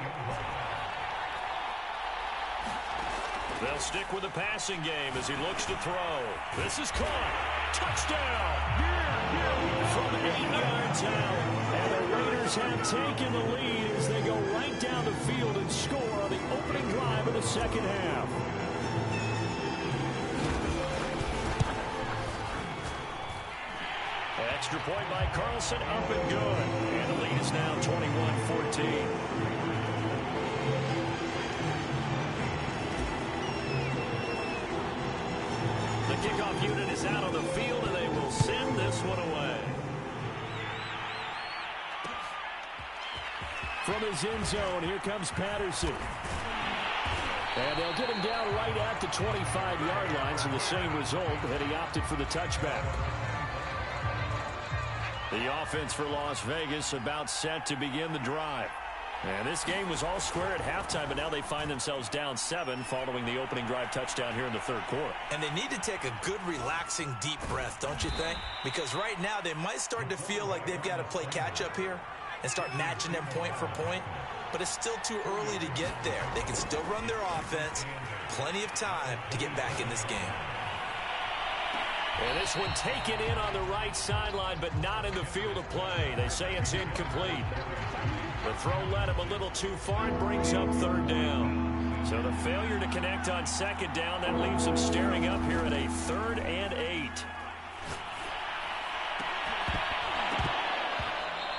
They'll stick with the passing game as he looks to throw. This is caught. Touchdown! From 8 yards out. And the Raiders have taken the lead as they go right down the field and score on the opening drive of the second half. Extra point by Carlson, up and good. And the lead is now 21-14. The kickoff unit is out on the field, and they will send this one away. From his end zone, here comes Patterson. And they'll get him down right at the 25-yard line, so the same result, that he opted for the touchback. The offense for Las Vegas about set to begin the drive. And this game was all square at halftime, but now they find themselves down 7 following the opening drive touchdown here in the third quarter.
And they need to take a good, relaxing, deep breath, don't you think? Because right now they might start to feel like they've got to play catch-up here and start matching them point for point. But it's still too early to get there. They can still run their offense. Plenty of time to get back in this game.
And this one taken in on the right sideline, but not in the field of play. They say it's incomplete. The throw led him a little too far and brings up third down. So the failure to connect on second down, that leaves him staring up here at a 3rd and 8.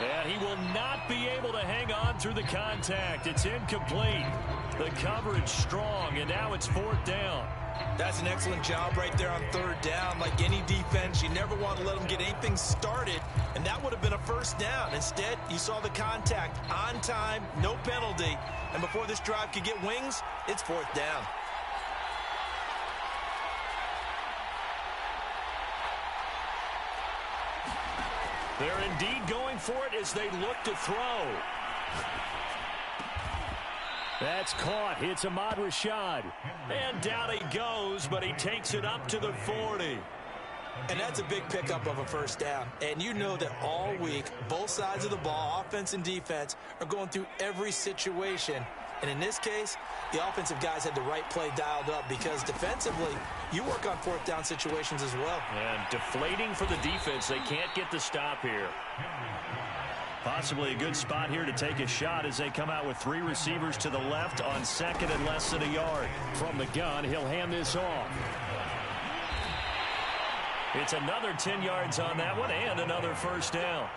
And he will not be able to hang on through the contact. It's incomplete. The coverage strong, and now it's 4th down.
That's an excellent job right there on 3rd down. Like any defense, you never want to let them get anything started, and that would have been a first down. Instead, you saw the contact on time, no penalty, and before this drive could get wings, it's 4th down.
They're indeed going for it as they look to throw.
That's caught. It's Ahmad Rashad. And down he goes, but he takes it up to the 40.
And that's a big pickup of a first down. And you know that all week, both sides of the ball, offense and defense, are going through every situation. And in this case, the offensive guys had the right play dialed up because defensively, you work on fourth down situations as well.
And deflating for the defense. They can't get the stop here. Possibly a good spot here to take a shot as they come out with 3 receivers to the left on second and less than a yard. From the gun, he'll hand this off. It's another 10 yards on that one and another first down.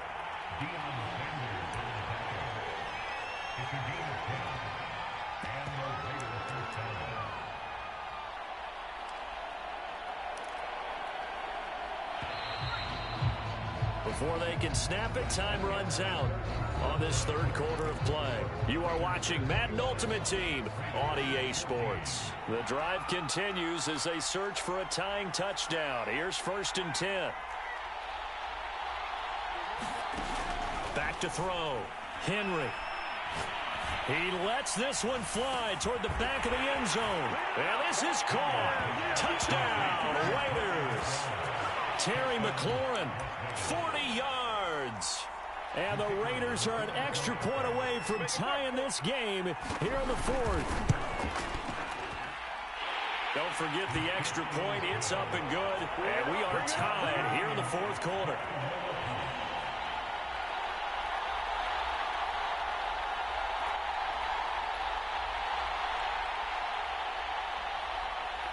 Before they can snap it, time runs out on this third quarter of play. You are watching Madden Ultimate Team on EA Sports. The drive continues as they search for a tying touchdown. Here's 1st and 10. Back to throw. Henry. He lets this one fly toward the back of the end zone. And this is caught. Touchdown, Raiders. Terry McLaurin, 40 yards. And the Raiders are an extra point away from tying this game here in the 4th. Don't forget the extra point. It's up and good. And we are tied here in the 4th quarter.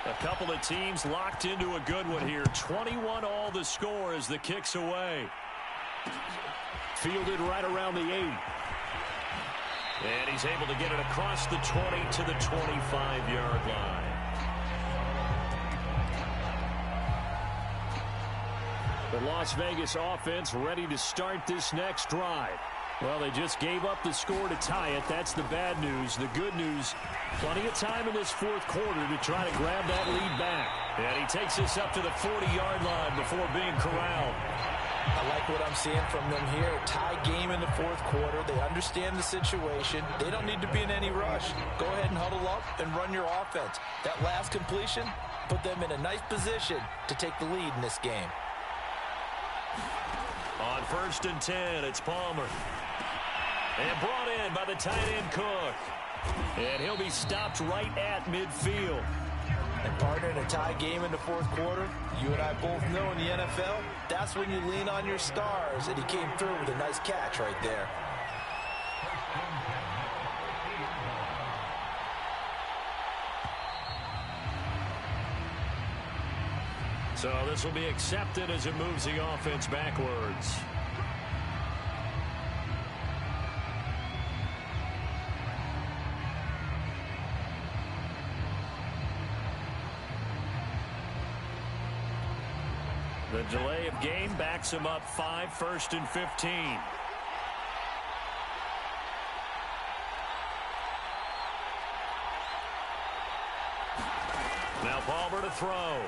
A couple of teams locked into a good one here. 21 all the score as the kick's away. Fielded right around the 8. And he's able to get it across the 20 to the 25-yard line. The Las Vegas offense ready to start this next drive. Well, they just gave up the score to tie it. That's the bad news. The good news, plenty of time in this 4th quarter to try to grab that lead back. And he takes this up to the 40-yard line before being corralled.
I like what I'm seeing from them here. Tie game in the 4th quarter. They understand the situation. They don't need to be in any rush. Go ahead and huddle up and run your offense. That last completion put them in a nice position to take the lead in this game.
On 1st and 10, it's Palmer. And brought in by the tight end Cook. And he'll be stopped right at midfield.
And partner, in a tie game in the 4th quarter, you and I both know in the NFL, that's when you lean on your stars. And he came through with a nice catch right there.
So this will be accepted as it moves the offense backwards. The delay of game backs him up 5, 1st and 15. Now Palmer to throw.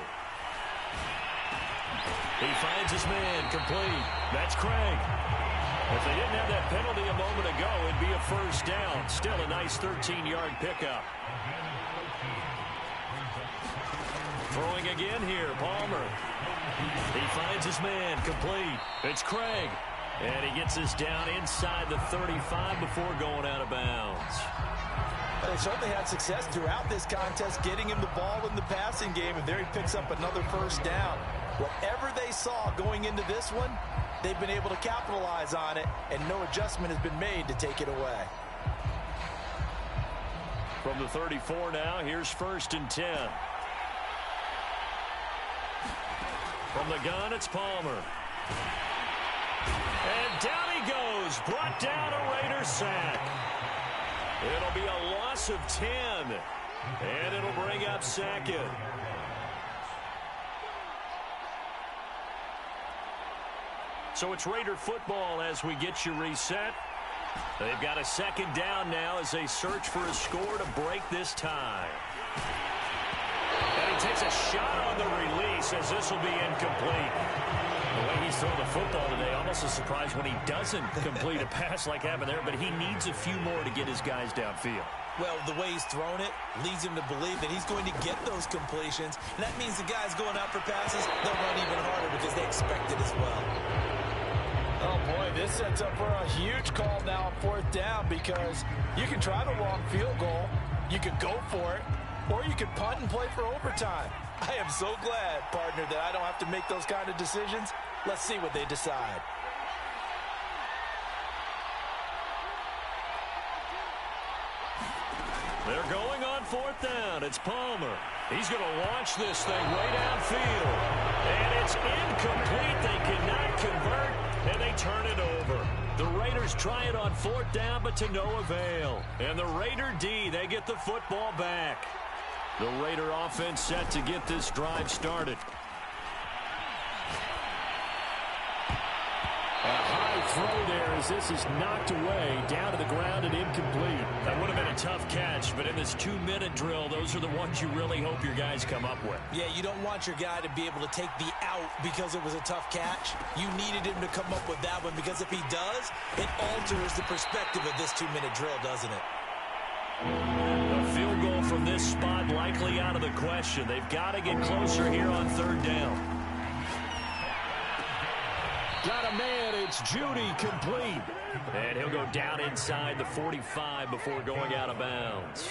He finds his man, complete. That's Craig. If they didn't have that penalty a moment ago, it'd be a first down. Still a nice 13-yard pickup. Throwing again here, Palmer. He finds his man, complete. It's Craig. And he gets this down inside the 35 before going out of bounds.
They certainly had success throughout this contest getting him the ball in the passing game, and there he picks up another first down. Whatever they saw going into this one, they've been able to capitalize on it, and no adjustment has been made to take it away.
From the 34 now, here's 1st and 10. From the gun, it's Palmer. And down he goes, brought down a Raider sack. It'll be a loss of 10, and it'll bring up 2nd. So it's Raider football as we get you reset. They've got a 2nd down now as they search for a score to break this tie. And he takes a shot on the release. says this will be incomplete. The way he's throwing the football today, almost a surprise when he doesn't complete a pass like happened there, but he needs a few more to get his guys downfield.
Well, the way he's thrown it leads him to believe that he's going to get those completions, and that means the guys going out for passes, they'll run even harder because they expect it as well. Oh, boy, this sets up for a huge call now on fourth down because you can try the long field goal, you could go for it, or you could punt and play for overtime. I am so glad, partner, that I don't have to make those kind of decisions. Let's see what they decide.
They're going on fourth down. It's Palmer. He's going to launch this thing way downfield. And it's incomplete. They cannot convert, and they turn it over. The Raiders try it on fourth down, but to no avail. And the Raider D, they get the football back. The Raider offense set to get this drive started. A high throw there as this is knocked away, down to the ground and incomplete. That would have been a tough catch, but in this 2-minute drill, those are the ones you really hope your guys come up with.
Yeah, you don't want your guy to be able to take the out because it was a tough catch. You needed him to come up with that one because if he does, it alters the perspective of this 2-minute drill, doesn't it?
A field goal from this spot likely out of the question. They've got to get closer here on third down. Got a man, it's Judy, complete. And he'll go down inside the 45 before going out of bounds.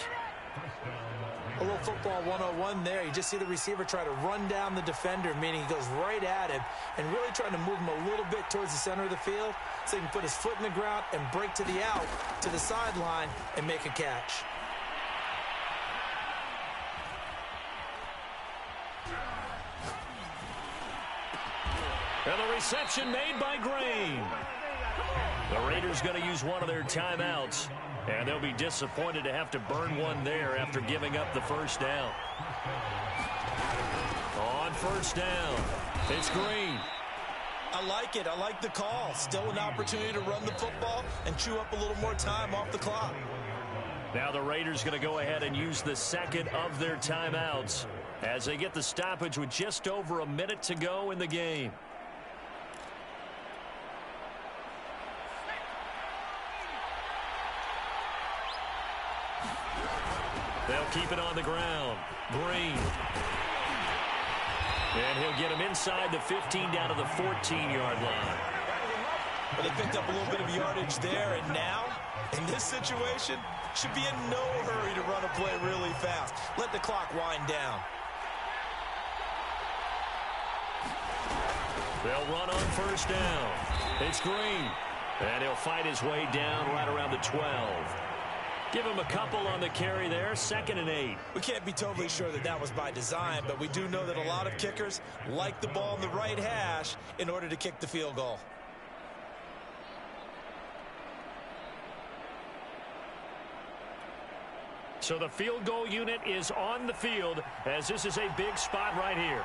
A little football 101 there. You just see the receiver try to run down the defender, meaning he goes right at him and really trying to move him a little bit towards the center of the field so he can put his foot in the ground and break to the out, to the sideline, and make a catch.
And the reception made by Green. The Raiders going to use one of their timeouts, and they'll be disappointed to have to burn one there after giving up the first down. On first down, it's Green.
I like it. I like the call. Still an opportunity to run the football and chew up a little more time off the clock.
Now the Raiders going to go ahead and use the second of their timeouts as they get the stoppage with just over a minute to go in the game. They'll keep it on the ground. Green. And he'll get him inside the 15 down to the 14-yard line.
Well, they picked up a little bit of yardage there, and now, in this situation, should be in no hurry to run a play really fast. Let the clock wind down.
They'll run on first down. It's Green. And he'll fight his way down right around the 12. Give him a couple on the carry there, 2nd and 8.
We can't be totally sure that that was by design, but we do know that a lot of kickers like the ball in the right hash in order to kick the field goal.
So the field goal unit is on the field as this is a big spot right here.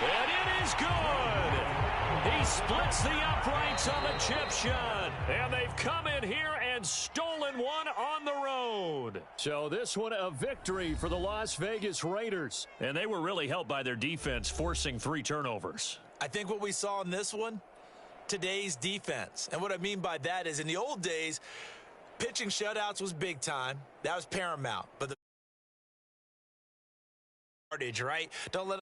And it is good. He splits the uprights on the chip shot. And they've come in here and stolen one on the road. So this one a victory for the Las Vegas Raiders. And they were really helped by their defense forcing 3 turnovers.
I think what we saw in this one, today's defense. And what I mean by that is in the old days, pitching shutouts was big time. That was paramount. But the yardage, right? Don't let